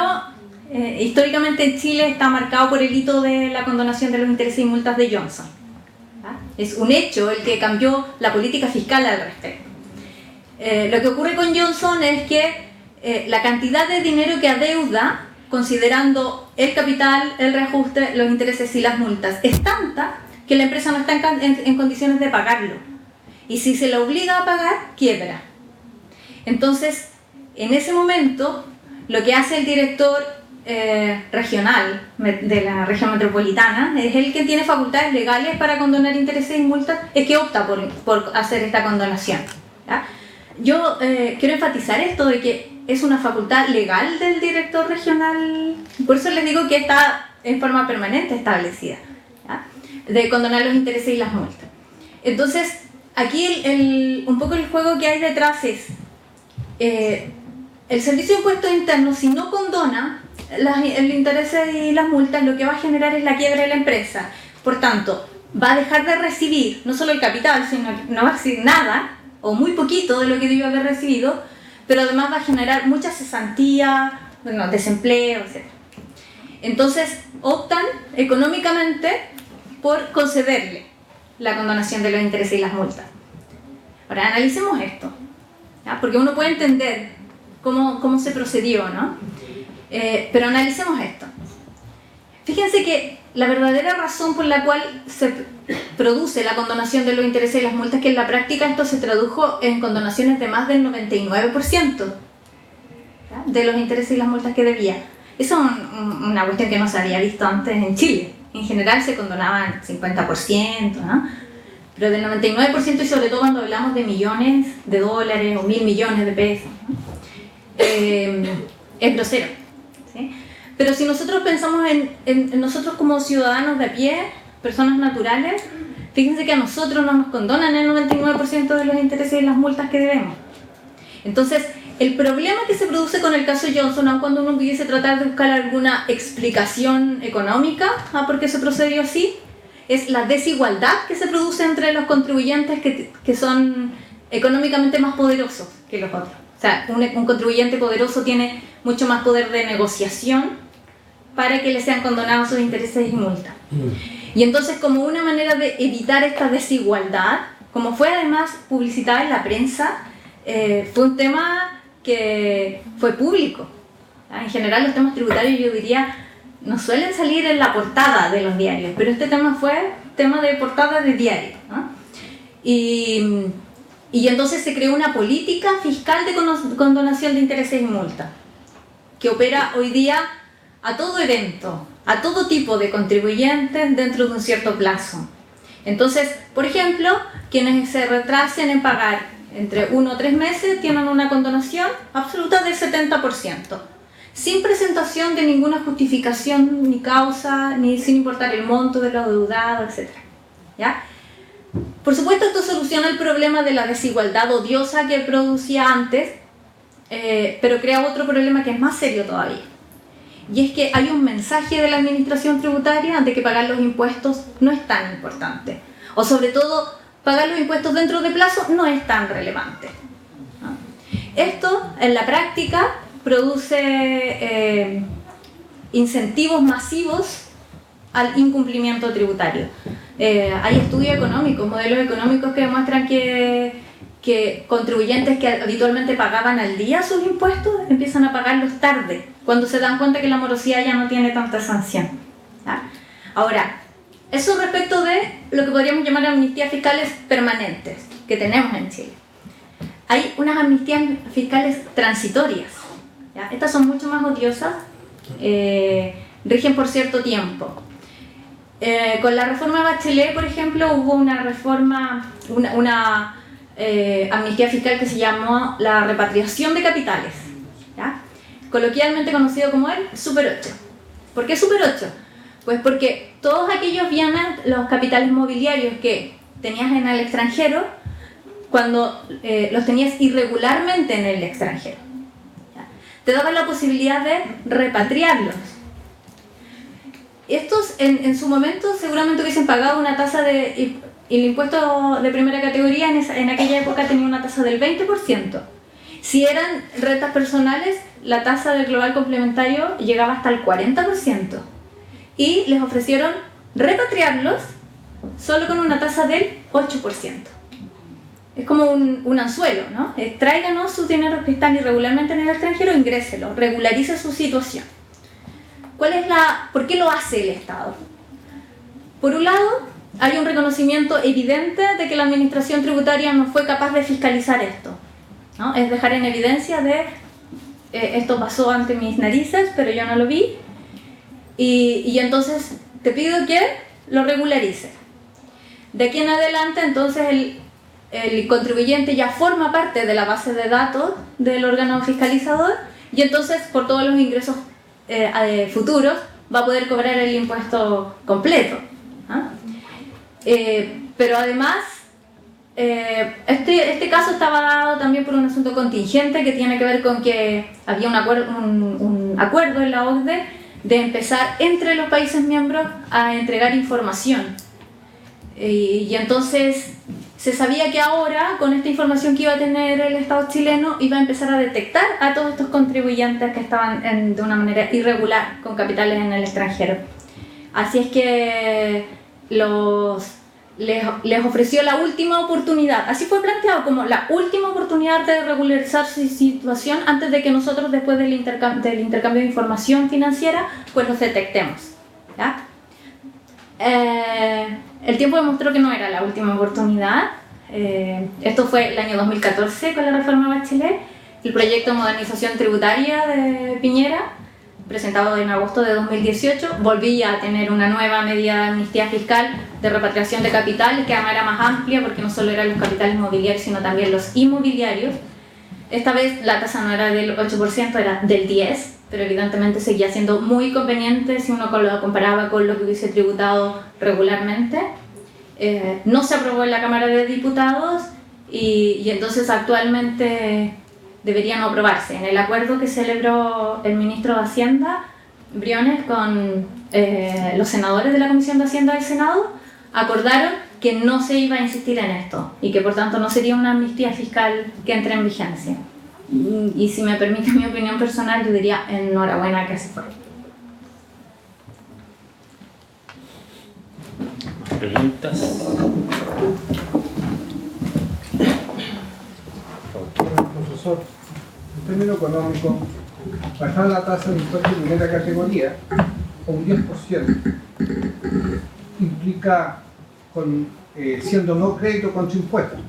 E: históricamente en Chile está marcado por el hito de la condonación de los intereses y multas de Johnson, ¿ya? Es un hecho el que cambió la política fiscal al respecto. Lo que ocurre con Johnson es que la cantidad de dinero que adeuda, considerando el capital, el reajuste, los intereses y las multas, es tanta que la empresa no está en condiciones de pagarlo. Y si se la obliga a pagar, quiebra. Entonces, en ese momento, lo que hace el director regional de la región metropolitana es el que tiene facultades legales para condonar intereses y multas, es que opta por hacer esta condonación, ¿ya? Yo quiero enfatizar esto de que es una facultad legal del director regional, por eso les digo que está en forma permanente establecida, ¿ya? De condonar los intereses y las multas. Entonces, aquí un poco el juego que hay detrás es el Servicio de Impuestos Internos, si no condona el interés y las multas, lo que va a generar es la quiebra de la empresa. Por tanto, va a dejar de recibir no solo el capital, sino que no va a recibir nada o muy poquito de lo que debió haber recibido, pero además va a generar mucha cesantía, bueno, desempleo, etc. Entonces, optan económicamente por concederle la condonación de los intereses y las multas. Ahora, analicemos esto, ¿ya? Porque uno puede entender cómo se procedió, ¿no? Pero analicemos esto. Fíjense que la verdadera razón por la cual se produce la condonación de los intereses y las multas es que en la práctica esto se tradujo en condonaciones de más del 99%, ¿ya? De los intereses y las multas que debía. Eso es una cuestión que no se había visto antes en Chile. En general se condonaban 50%, ¿no? Pero del 99%, y sobre todo cuando hablamos de millones de dólares o 1.000 millones de pesos, ¿no? Es grosero, ¿sí? Pero si nosotros pensamos en nosotros como ciudadanos de a pie, personas naturales, fíjense que a nosotros no nos condonan el 99% de los intereses y las multas que debemos. Entonces, el problema que se produce con el caso Johnson, aun cuando uno pudiese tratar de buscar alguna explicación económica a por qué se procedió así, es la desigualdad que se produce entre los contribuyentes que son económicamente más poderosos que los otros. O sea, un contribuyente poderoso tiene mucho más poder de negociación para que le sean condonados sus intereses y multas. Y entonces, como una manera de evitar esta desigualdad, como fue además publicitada en la prensa, fue un tema que fue público. En general, los temas tributarios, yo diría, no suelen salir en la portada de los diarios, pero este tema fue tema de portada de diario, ¿no? Y entonces se creó una política fiscal de condonación de intereses y multas, que opera hoy día a todo evento, a todo tipo de contribuyentes dentro de un cierto plazo. Entonces, por ejemplo, quienes se retrasen en pagar entre 1 o 3 meses tienen una condonación absoluta del 70%, sin presentación de ninguna justificación ni causa, ni sin importar el monto de lo adeudado, etc. ¿Ya? Por supuesto, esto soluciona el problema de la desigualdad odiosa que producía antes, pero crea otro problema que es más serio todavía. Y es que hay un mensaje de la administración tributaria de que pagar los impuestos no es tan importante. O sobre todo, pagar los impuestos dentro de plazo no es tan relevante. ¿No? Esto, en la práctica, produce incentivos masivos al incumplimiento tributario. Hay estudios económicos, modelos económicos que demuestran que contribuyentes que habitualmente pagaban al día sus impuestos empiezan a pagarlos tarde, cuando se dan cuenta que la morosidad ya no tiene tanta sanción. ¿Ya? Ahora, eso respecto de lo que podríamos llamar amnistías fiscales permanentes que tenemos en Chile. Hay unas amnistías fiscales transitorias. ¿Ya? Estas son mucho más odiosas, rigen por cierto tiempo. Con la reforma Bachelet, por ejemplo, hubo una reforma, una amnistía fiscal que se llamó la repatriación de capitales, ¿ya? Coloquialmente conocido como el Super 8. ¿Por qué Super 8? Pues porque todos aquellos bienes, los capitales mobiliarios que tenías en el extranjero, cuando los tenías irregularmente en el extranjero, ¿ya? Te daban la posibilidad de repatriarlos. Estos en su momento seguramente hubiesen pagado una tasa de... El impuesto de primera categoría en aquella época tenía una tasa del 20%. Si eran rentas personales, la tasa del global complementario llegaba hasta el 40%. Y les ofrecieron repatriarlos solo con una tasa del 8%. Es como un anzuelo, ¿no? Tráiganos sus dineros que están irregularmente en el extranjero, ingréselos, regularice su situación. ¿Por qué lo hace el Estado? Por un lado, hay un reconocimiento evidente de que la administración tributaria no fue capaz de fiscalizar esto, ¿no? Es dejar en evidencia de esto pasó ante mis narices, pero yo no lo vi, y entonces te pido que lo regularices. De aquí en adelante, entonces, el contribuyente ya forma parte de la base de datos del órgano fiscalizador, y entonces, por todos los ingresos futuros, va a poder cobrar el impuesto completo, ¿no? Pero además, este caso estaba dado también por un asunto contingente que tiene que ver con que había un acuerdo en la OCDE de empezar entre los países miembros a entregar información. Y entonces se sabía que ahora, con esta información que iba a tener el Estado chileno, iba a empezar a detectar a todos estos contribuyentes que estaban de una manera irregular con capitales en el extranjero. Así es que les ofreció la última oportunidad. Así fue planteado, como la última oportunidad de regularizar su situación antes de que nosotros, después del intercambio de información financiera, pues los detectemos, ¿ya? El tiempo demostró que no era la última oportunidad. Esto fue el año 2014 con la reforma Bachelet, el proyecto de modernización tributaria de Piñera, presentado en agosto de 2018, volvía a tener una nueva medida de amnistía fiscal de repatriación de capitales, que además era más amplia porque no solo eran los capitales mobiliarios, sino también los inmobiliarios. Esta vez la tasa no era del 8%, era del 10%, pero evidentemente seguía siendo muy conveniente si uno lo comparaba con lo que hubiese tributado regularmente. No se aprobó en la Cámara de Diputados y entonces actualmente debería no aprobarse. En el acuerdo que celebró el ministro de Hacienda, Briones, con los senadores de la Comisión de Hacienda del Senado, acordaron que no se iba a insistir en esto y que por tanto no sería una amnistía fiscal que entre en vigencia. Y si me permite mi opinión personal, yo diría enhorabuena que así fue.
C: ¿Preguntas?
G: Profesor, en términos económicos, bajar la tasa de impuesto de primera categoría a un 10% implica, siendo no crédito contra impuestos,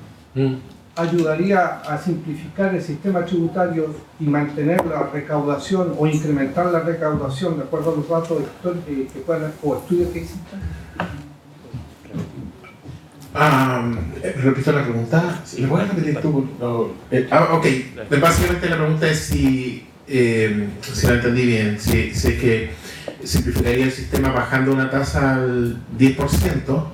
G: ayudaría a simplificar el sistema tributario y mantener la recaudación o incrementar la recaudación de acuerdo a los datos que puedan, o estudios que existan.
B: Repito la pregunta. ¿Le puedes repetir tú? No. Ok. Básicamente la pregunta es si la entendí bien, si es que simplificaría el sistema bajando una tasa al 10%,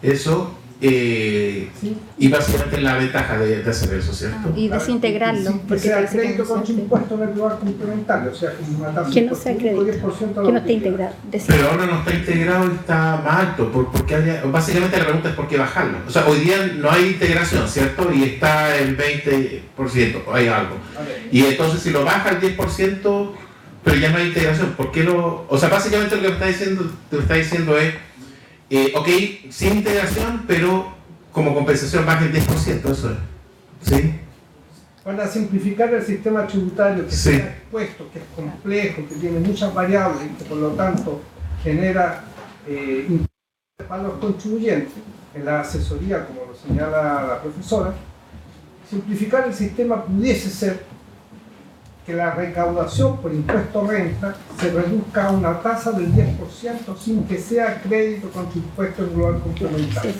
B: eso,
G: ¿sí?
B: Y básicamente la ventaja de hacer eso, ¿cierto?
A: Y desintegrarlo.
G: Que sea crédito contra impuestos en el lugar complementario, o sea, como una tasa
A: Que no sea crédito,
G: 10%
A: que no esté integrado.
B: Pero ahora no está integrado y está más alto. Porque básicamente la pregunta es por qué bajarlo. O sea, hoy día no hay integración, ¿cierto? Y está en 20%, hay algo. Y entonces si lo baja al 10%, pero ya no hay integración, ¿por qué lo...? O sea, básicamente lo que me está diciendo es, ok, sin integración, pero como compensación baja el 10%, eso es. ¿Sí?
G: Para simplificar el sistema tributario que
B: Sí.
G: está expuesto, que es complejo, que tiene muchas variables y que por lo tanto genera impuestos para los contribuyentes, en la asesoría, como lo señala la profesora, simplificar el sistema pudiese ser que la recaudación por impuesto renta se reduzca a una tasa del 10% sin que sea crédito contra impuesto en global complementario.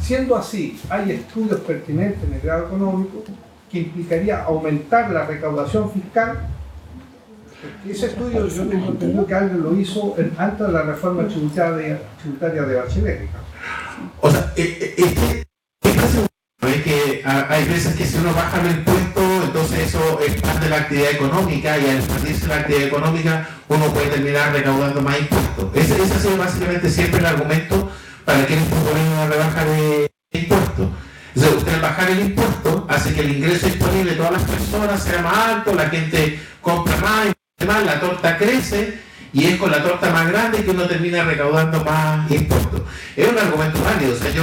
G: Siendo así, hay estudios pertinentes en el grado económico que implicaría aumentar la recaudación fiscal. Ese estudio yo tengo entendido que alguien lo hizo antes de la reforma tributaria de Bachelet.
B: O sea, es que hay veces que si uno baja el impuesto, entonces eso expande la actividad económica y al expandirse la actividad económica uno puede terminar recaudando más impuestos. Ese ha sido básicamente siempre el argumento para que proponen una rebaja de impuestos. Entonces, usted al bajar el impuesto hace que el ingreso disponible de todas las personas sea más alto, la gente compra más y más, la torta crece y es con la torta más grande que uno termina recaudando más impuestos. Es un argumento válido, o sea, es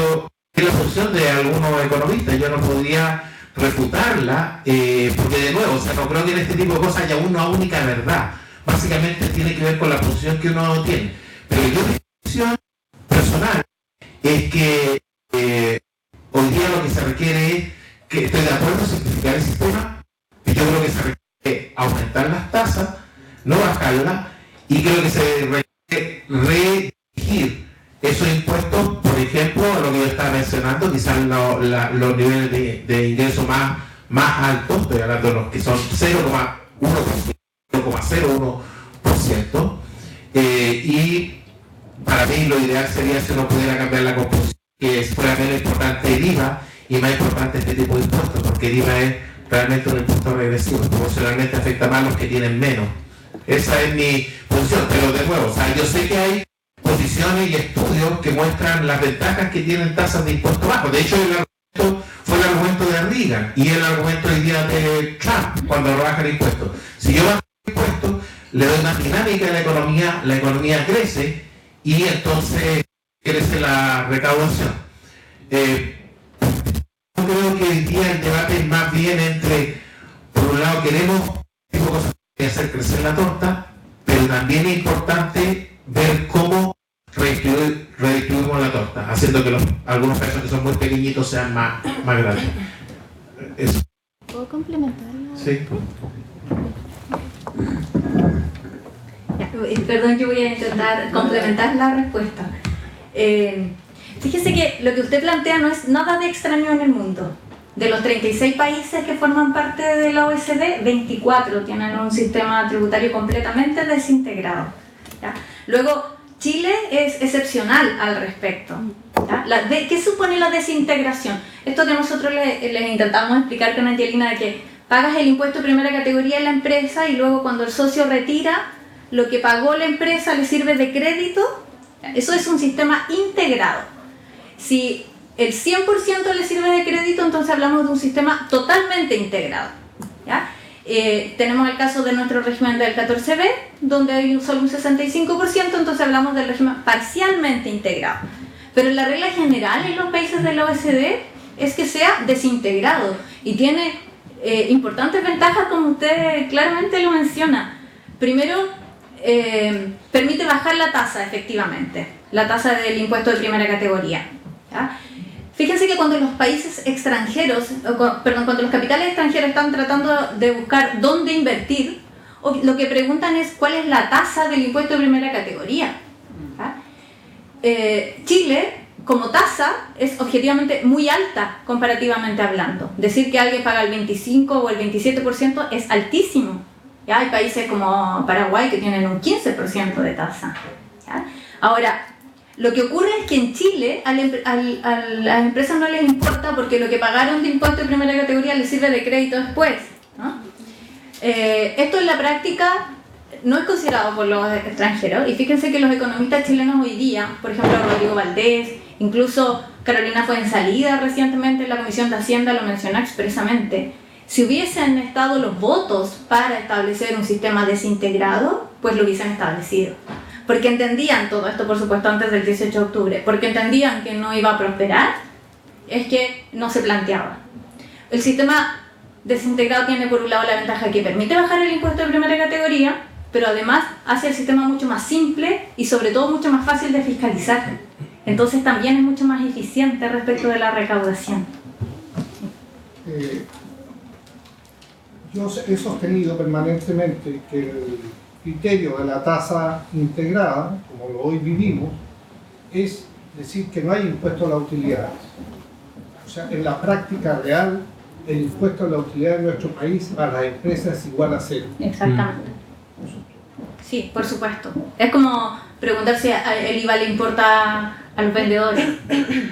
B: la función de algunos economistas, yo no podría refutarla, porque de nuevo, o sea, no creo que en este tipo de cosas haya una única verdad. Básicamente tiene que ver con la función que uno tiene. Pero yo mi función personal es que hoy día lo que se requiere es que estoy de acuerdo en simplificar el sistema, y yo creo que se requiere aumentar las tasas, no bajarlas, y creo que se requiere redirigir esos impuestos, por ejemplo, lo que yo estaba mencionando, quizás los niveles de ingreso más altos, estoy hablando de los que son 0,01%, y para mí lo ideal sería si uno pudiera cambiar la composición, que fuera menos importante el IVA y más importante este tipo de impuestos, porque el IVA es realmente un impuesto regresivo, proporcionalmente afecta más a los que tienen menos. Esa es mi posición, pero de nuevo, o sea, yo sé que hay posiciones y estudios que muestran las ventajas que tienen tasas de impuestos bajos. De hecho, el argumento fue el argumento de Reagan y el argumento hoy día de Trump cuando rebaja el impuesto. Si yo bajo el impuesto, le doy una dinámica a la economía crece y entonces crece la recaudación. Yo creo que hoy día el debate es más bien entre, por un lado, queremos tipo de cosas que hacer crecer la torta, pero también es importante ver cómo redistribuimos la torta, haciendo que algunos pesos que son muy pequeñitos sean más grandes. Eso.
E: ¿Puedo complementarlo?
B: Sí.
E: Perdón, yo voy a intentar complementar la respuesta. Fíjese que lo que usted plantea no es nada de extraño en el mundo. De los 36 países que forman parte de la OECD, 24 tienen un sistema tributario completamente desintegrado, ¿ya? Luego, Chile es excepcional al respecto, ¿ya? ¿Qué supone la desintegración? Esto que nosotros les intentamos explicar con Angelina, de que pagas el impuesto de primera categoría en la empresa y luego cuando el socio retira, lo que pagó la empresa le sirve de crédito. Eso es un sistema integrado. Si el 100% le sirve de crédito, entonces hablamos de un sistema totalmente integrado, ¿ya? Tenemos el caso de nuestro régimen del 14B, donde hay solo un 65%, entonces hablamos del régimen parcialmente integrado. Pero la regla general en los países de la OECD es que sea desintegrado y tiene importantes ventajas, como usted claramente lo menciona. Primero, permite bajar la tasa, efectivamente, la tasa del impuesto de primera categoría, ¿ya? Fíjense que cuando los países extranjeros, cuando los capitales extranjeros están tratando de buscar dónde invertir, lo que preguntan es cuál es la tasa del impuesto de primera categoría, ¿ya? Chile, como tasa, es objetivamente muy alta comparativamente hablando. Decir que alguien paga el 25 o el 27% es altísimo, ¿ya? Hay países como Paraguay que tienen un 15% de tasa, ¿ya? Ahora, lo que ocurre es que en Chile a las empresas no les importa, porque lo que pagaron de impuesto de primera categoría les sirve de crédito después, ¿no? Esto en la práctica no es considerado por los extranjeros, y fíjense que los economistas chilenos hoy día, por ejemplo Rodrigo Valdés, incluso Carolina Fuenzalida recientemente en la Comisión de Hacienda lo mencionó expresamente, si hubiesen estado los votos para establecer un sistema desintegrado, pues lo hubiesen establecido. Porque entendían todo esto, por supuesto, antes del 18 de octubre, porque entendían que no iba a prosperar, es que no se planteaba. El sistema desintegrado tiene por un lado la ventaja que permite bajar el impuesto de primera categoría, pero además hace el sistema mucho más simple y sobre todo mucho más fácil de fiscalizar. Entonces también es mucho más eficiente respecto de la recaudación.
G: Yo he sostenido permanentemente que el criterio de la tasa integrada, como lo hoy vivimos, es decir que no hay impuesto a la utilidad. O sea, en la práctica real, el impuesto a la utilidad en nuestro país para las empresas es igual a cero.
E: Exactamente. Sí, por supuesto. Es como preguntar si el IVA le importa a los vendedores.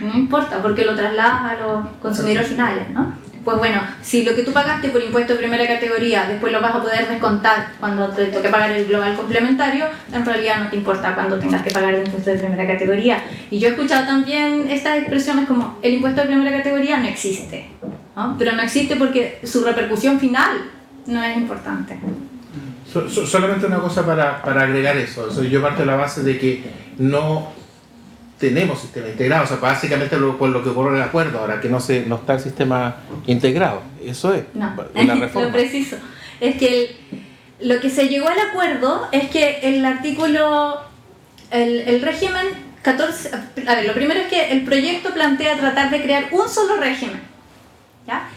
E: No importa, porque lo trasladas a los consumidores finales, ¿no? Pues bueno, si lo que tú pagaste por impuesto de primera categoría después lo vas a poder descontar cuando te toque pagar el global complementario, en realidad no te importa cuando tengas que pagar el impuesto de primera categoría. Y yo he escuchado también estas expresiones como el impuesto de primera categoría no existe, ¿no? Pero no existe porque su repercusión final no es importante.
B: Solamente una cosa para agregar eso. O sea, yo parto de la base de que no tenemos sistema integrado, o sea, básicamente por lo que ocurre el acuerdo, ahora que no está el sistema integrado, eso es
E: no.
B: una reforma.
E: Lo preciso es que lo que se llegó al acuerdo es que el artículo, el régimen 14, a ver, lo primero es que el proyecto plantea tratar de crear un solo régimen, ¿ya?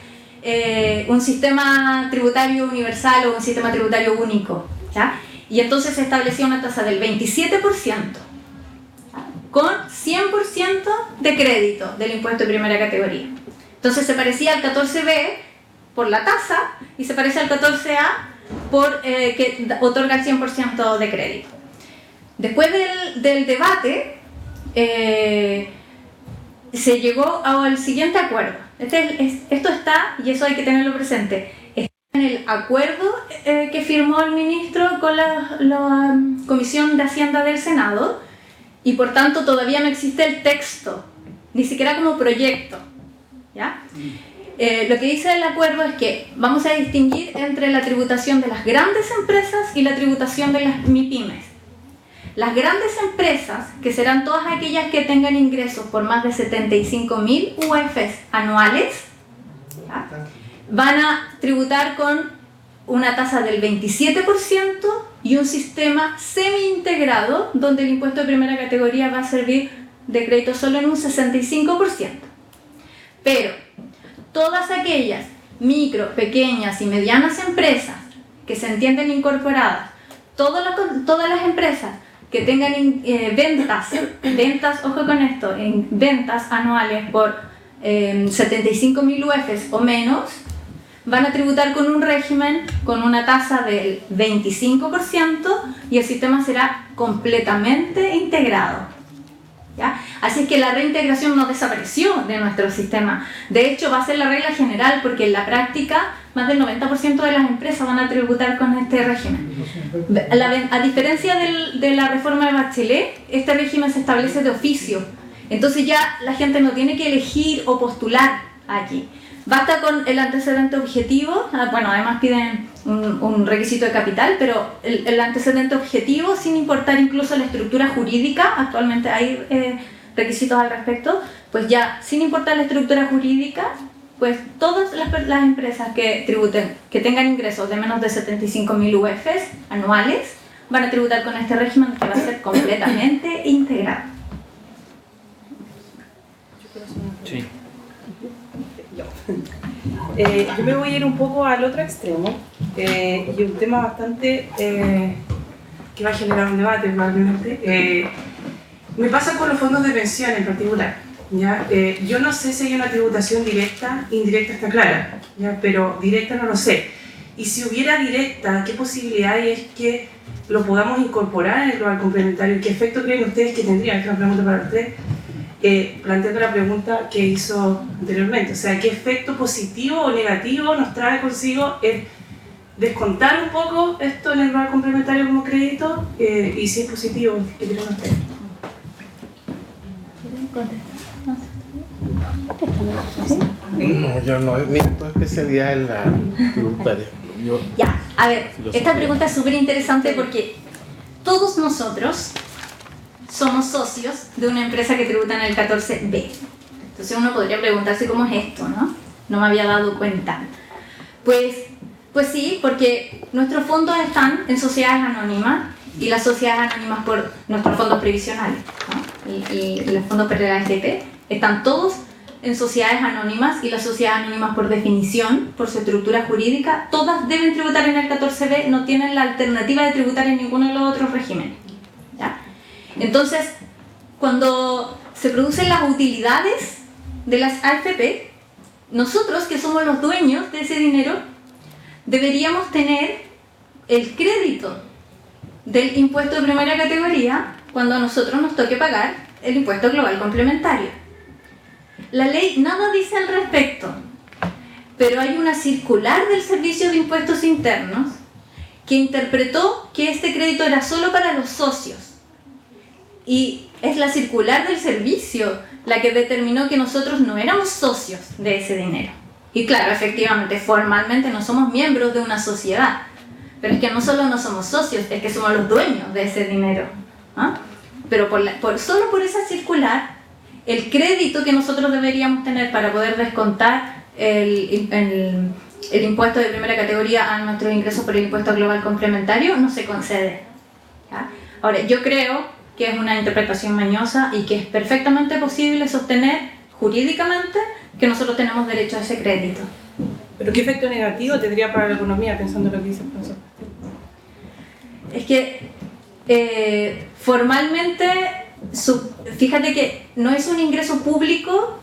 E: Un sistema tributario universal o un sistema tributario único, ¿ya? Y entonces se establecía una tasa del 27%, con 100% de crédito del impuesto de primera categoría. Entonces se parecía al 14B por la tasa y se parece al 14A por que otorga el 100% de crédito. Después del debate se llegó al siguiente acuerdo. Esto está, y eso hay que tenerlo presente, está en el acuerdo que firmó el ministro con la Comisión de Hacienda del Senado, y por tanto todavía no existe el texto, ni siquiera como proyecto, ¿ya? Lo que dice el acuerdo es que vamos a distinguir entre la tributación de las grandes empresas y la tributación de las MIPYMES. Las grandes empresas, que serán todas aquellas que tengan ingresos por más de 75.000 UFs anuales, ¿ya?, van a tributar con una tasa del 27% y un sistema semi-integrado donde el impuesto de primera categoría va a servir de crédito solo en un 65%. Pero todas aquellas micro, pequeñas y medianas empresas que se entienden incorporadas, todas las empresas que tengan ventas, ojo con esto, en ventas anuales por 75.000 UFs o menos, van a tributar con un régimen con una tasa del 25% y el sistema será completamente integrado. ¿Ya? Así es que la reintegración no desapareció de nuestro sistema. De hecho, va a ser la regla general porque en la práctica más del 90% de las empresas van a tributar con este régimen. A diferencia de la reforma de Bachelet, este régimen se establece de oficio. Entonces ya la gente no tiene que elegir o postular aquí. Basta con el antecedente objetivo, bueno, además piden un requisito de capital, pero el antecedente objetivo, sin importar incluso la estructura jurídica, actualmente hay requisitos al respecto, pues ya sin importar la estructura jurídica, pues todas las empresas que tributen, que tengan ingresos de menos de 75.000 UFs anuales, van a tributar con este régimen que va a ser completamente integrado.
C: Sí.
H: Yo me voy a ir un poco al otro extremo y un tema bastante que va a generar un debate probablemente. Me pasa con los fondos de pensión en particular. ¿Ya? Yo no sé si hay una tributación directa, indirecta está clara, ¿ya? Pero directa no lo sé. Y si hubiera directa, ¿qué posibilidad hay es que lo podamos incorporar en el global complementario? ¿Qué efecto creen ustedes que tendría? Esta es una pregunta para ustedes. Planteando la pregunta que hizo anteriormente, o sea, ¿qué efecto positivo o negativo nos trae consigo descontar un poco esto en el global complementario como crédito? Y si es positivo, ¿qué creen ustedes?
B: No, yo no, mi especialidad es la tributaria.
E: Ya, a ver, esta pregunta es súper interesante porque todos nosotros somos socios de una empresa que tributa en el 14B. Entonces uno podría preguntarse cómo es esto, ¿no? No me había dado cuenta. Pues sí, porque nuestros fondos están en sociedades anónimas y las sociedades anónimas por nuestros fondos previsionales, ¿no? Y los fondos para la AFP están todos en sociedades anónimas y las sociedades anónimas por definición, por su estructura jurídica, todas deben tributar en el 14B, no tienen la alternativa de tributar en ninguno de los otros regímenes. ¿Ya? Entonces, cuando se producen las utilidades de las AFP, nosotros que somos los dueños de ese dinero, deberíamos tener el crédito del impuesto de primera categoría cuando a nosotros nos toque pagar el impuesto global complementario. La ley nada dice al respecto, pero hay una circular del Servicio de Impuestos Internos que interpretó que este crédito era solo para los socios. Y es la circular del servicio la que determinó que nosotros no éramos socios de ese dinero. Y claro, efectivamente, formalmente no somos miembros de una sociedad, pero es que no solo no somos socios, es que somos los dueños de ese dinero. ¿Ah? Pero solo por esa circular, el crédito que nosotros deberíamos tener para poder descontar el impuesto de primera categoría a nuestros ingresos por el impuesto global complementario no se concede. ¿Ya? Ahora, yo creo que es una interpretación mañosa y que es perfectamente posible sostener jurídicamente que nosotros tenemos derecho a ese crédito.
H: ¿Pero qué efecto negativo tendría para la economía, pensando en lo que dice el profesor?
E: Es que formalmente, fíjate que no es un ingreso público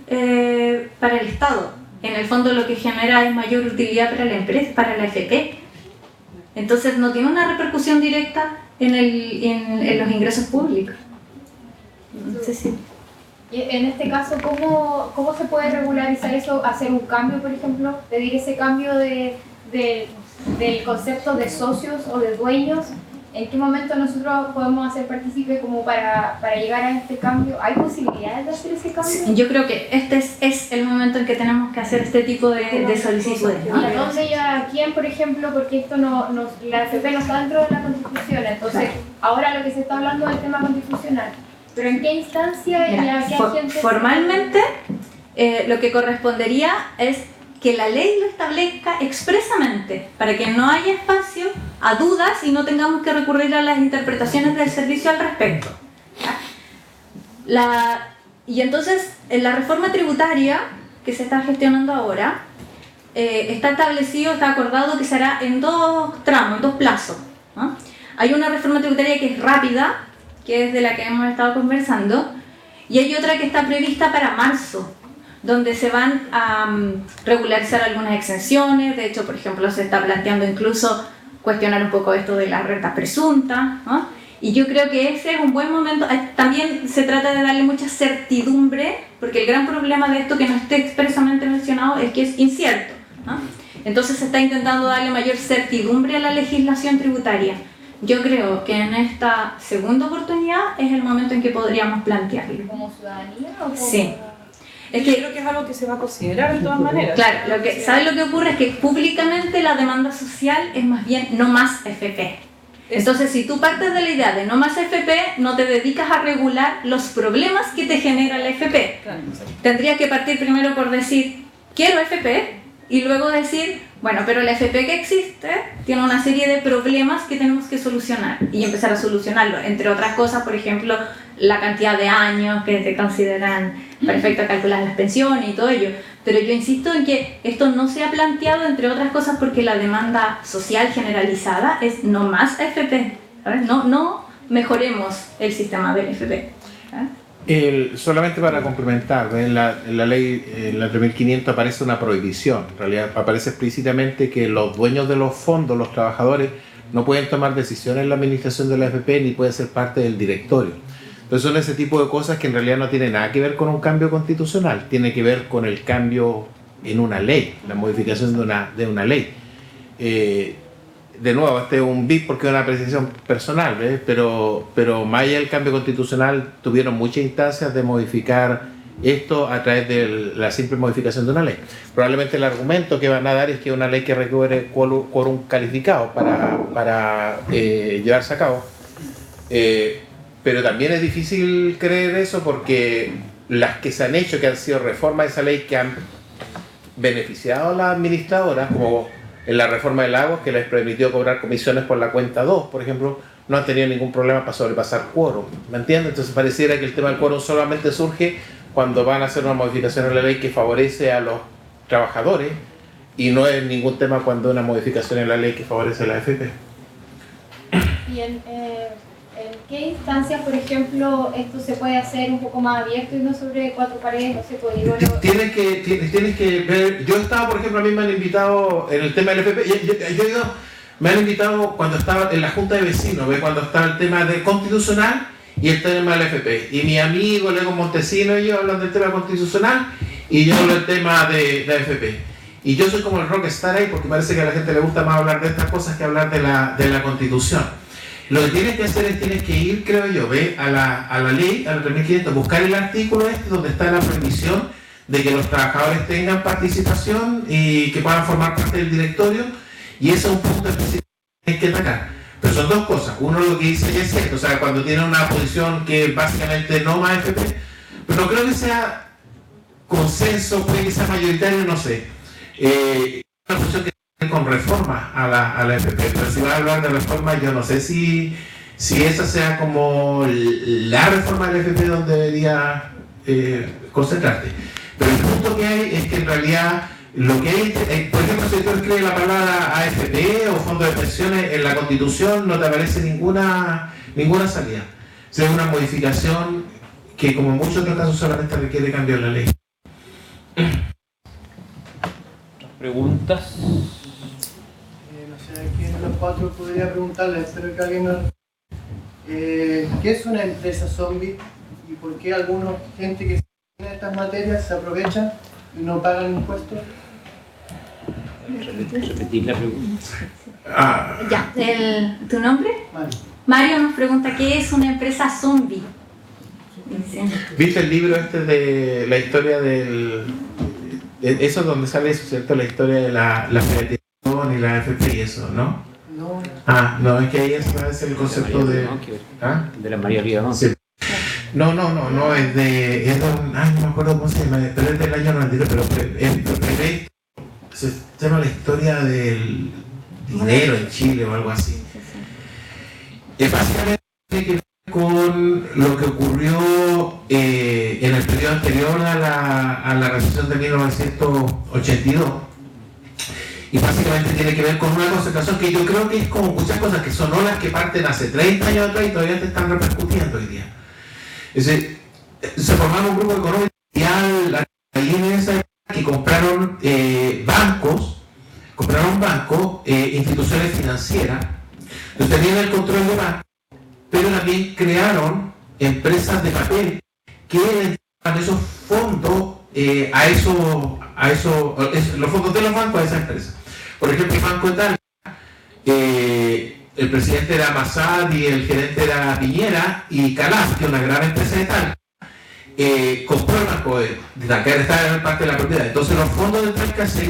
E: para el Estado. En el fondo lo que genera es mayor utilidad para la empresa, para la AFP. Entonces no tiene una repercusión directa en los ingresos públicos. Entonces, sí.
F: Y en este caso, ¿cómo se puede regularizar eso? ¿Hacer un cambio, por ejemplo? ¿Pedir ese cambio del concepto de socios o de dueños? ¿En qué momento nosotros podemos hacer partícipe como para llegar a este cambio? ¿Hay posibilidades de hacer ese cambio?
E: Yo creo que este es el momento en que tenemos que hacer este tipo de solicitudes, ¿no?
F: ¿Y a dónde y a quién, por ejemplo? Porque esto la AFP no está dentro de la Constitución, entonces ahora lo que se está hablando es el tema constitucional. ¿Pero en qué instancia y a qué agente?
E: Formalmente, lo que correspondería es que la ley lo establezca expresamente para que no haya espacio a dudas y no tengamos que recurrir a las interpretaciones del servicio al respecto. Y entonces, en la reforma tributaria que se está gestionando ahora, está acordado que será en dos tramos, en dos plazos, ¿no? Hay una reforma tributaria que es rápida, que es de la que hemos estado conversando, y hay otra que está prevista para marzo. donde se van a regularizar algunas exenciones. De hecho, por ejemplo, se está planteando incluso cuestionar un poco esto de la renta presunta, ¿no? Y yo creo que ese es un buen momento. También se trata de darle mucha certidumbre, porque el gran problema de esto que no esté expresamente mencionado es que es incierto, ¿no? Entonces se está intentando darle mayor certidumbre a la legislación tributaria. Yo creo que en esta segunda oportunidad es el momento en que podríamos plantearlo.
F: ¿Como ciudadanía o como...?
E: Sí.
H: Es que creo que es algo que se va a considerar de todas maneras.
E: Claro, ¿sabes lo que ocurre? Es que públicamente la demanda social es más bien no más FP. Entonces, si tú partes de la idea de no más FP, no te dedicas a regular los problemas que te genera la FP.
H: Claro.
E: Tendrías que partir primero por decir, quiero FP, y luego decir, bueno, pero la FP que existe tiene una serie de problemas que tenemos que solucionar, y empezar a solucionarlo. Entre otras cosas, por ejemplo, la cantidad de años que se consideran para efecto de calcular las pensiones y todo ello. Pero yo insisto en que esto no se ha planteado, entre otras cosas, porque la demanda social generalizada es no más AFP, ¿sabes? No mejoremos el sistema del FP.
B: Solamente para complementar, en la ley, en la 3500 aparece una prohibición. En realidad aparece explícitamente que los dueños de los fondos, los trabajadores, no pueden tomar decisiones en la administración de la AFP ni pueden ser parte del directorio. Entonces son ese tipo de cosas que en realidad no tienen nada que ver con un cambio constitucional, tiene que ver con el cambio en una ley, la modificación de una ley. De nuevo, este es un bit porque es una apreciación personal, ¿ves? Pero más allá del cambio constitucional tuvieron muchas instancias de modificar esto a través de la simple modificación de una ley. Probablemente el argumento que van a dar es que es una ley que requiere quórum calificado para llevarse a cabo. Pero también es difícil creer eso porque las que se han hecho, que han sido reformas de esa ley que han beneficiado a las administradoras, como en la reforma del agua, que les permitió cobrar comisiones por la cuenta 2, por ejemplo, no han tenido ningún problema para sobrepasar quórum, ¿me entiendes? Entonces pareciera que el tema del quórum solamente surge cuando van a hacer una modificación en la ley que favorece a los trabajadores y no es ningún tema cuando una modificación en la ley que favorece a la AFP.
F: Y ¿en qué instancias, por ejemplo, esto se puede hacer un poco más abierto y no sobre cuatro paredes? No sé, pues digo...
B: Tienes que ver... Yo estaba, por ejemplo, a mí me han invitado en el tema del FP, me han invitado cuando estaba en la Junta de Vecinos, ¿ves? Cuando estaba el tema de constitucional y el tema del FP. Y mi amigo Lego Montesino y yo hablan del tema constitucional y yo hablo del tema de la FP. Y yo soy como el rockstar ahí porque parece que a la gente le gusta más hablar de estas cosas que hablar de la Constitución. Lo que tienes que hacer es, tienes que ir, creo yo, a la ley, a la 3500, buscar el artículo este donde está la prohibición de que los trabajadores tengan participación y que puedan formar parte del directorio, y ese es un punto específico que tienes que atacar. Pero son dos cosas. Uno, lo que dice ya es cierto, o sea, cuando tiene una posición que básicamente no más FP, pero no creo que sea consenso, puede que sea mayoritario, no sé. Una posición que con reforma a la FP, pero si vas a hablar de reforma, yo no sé si esa sea como la reforma de la FP donde debería concentrarte. Pero el punto que hay es que en realidad lo que hay, por ejemplo, si tú escribes la palabra AFP o fondo de pensiones en la Constitución, no te aparece ninguna salida. O sea, es una modificación que, como en muchos otros casos, solamente requiere cambio en la ley.
C: ¿Preguntas?
I: No sé, quién de los cuatro podría preguntarle, espero que alguien nos... ¿Qué es una empresa zombie y por qué alguna gente que tiene estas materias se aprovecha y no pagan impuestos?
C: Repetir la pregunta.
E: Ya, ¿tu nombre?
I: Mario.
E: Mario nos pregunta, ¿qué es una empresa zombie?
B: ¿Viste el libro este de la historia eso es donde sale eso, ¿cierto? La historia de la privatización y la AFP y eso, ¿no?
I: No.
B: No, es que ahí es el concepto de... ¿Ah?
C: De la María Rivas, ¿no?
B: Sí. No, es de un... no me acuerdo cómo se llama, pero es del año 93, pero se llama la historia del dinero en Chile o algo así. Básicamente tiene que ver con lo que ocurrió en el periodo anterior a la recesión de 1982. Y básicamente tiene que ver con una concentración que yo creo que es como muchas cosas que son olas que parten hace 30 años atrás y todavía te están repercutiendo hoy día. Es decir, se formaron un grupo económico mundial, la Guinness, financiera, entonces tenían el control de banco, pero también crearon empresas de papel que entregaban esos fondos los fondos de los bancos a esas empresas. Por ejemplo, el Banco Italia, el presidente era Massad y el gerente era Piñera, y Calaf, que es una gran empresa de Italia, compró el banco de Italia, que estaba en parte de la propiedad. Entonces los fondos de Talca se iban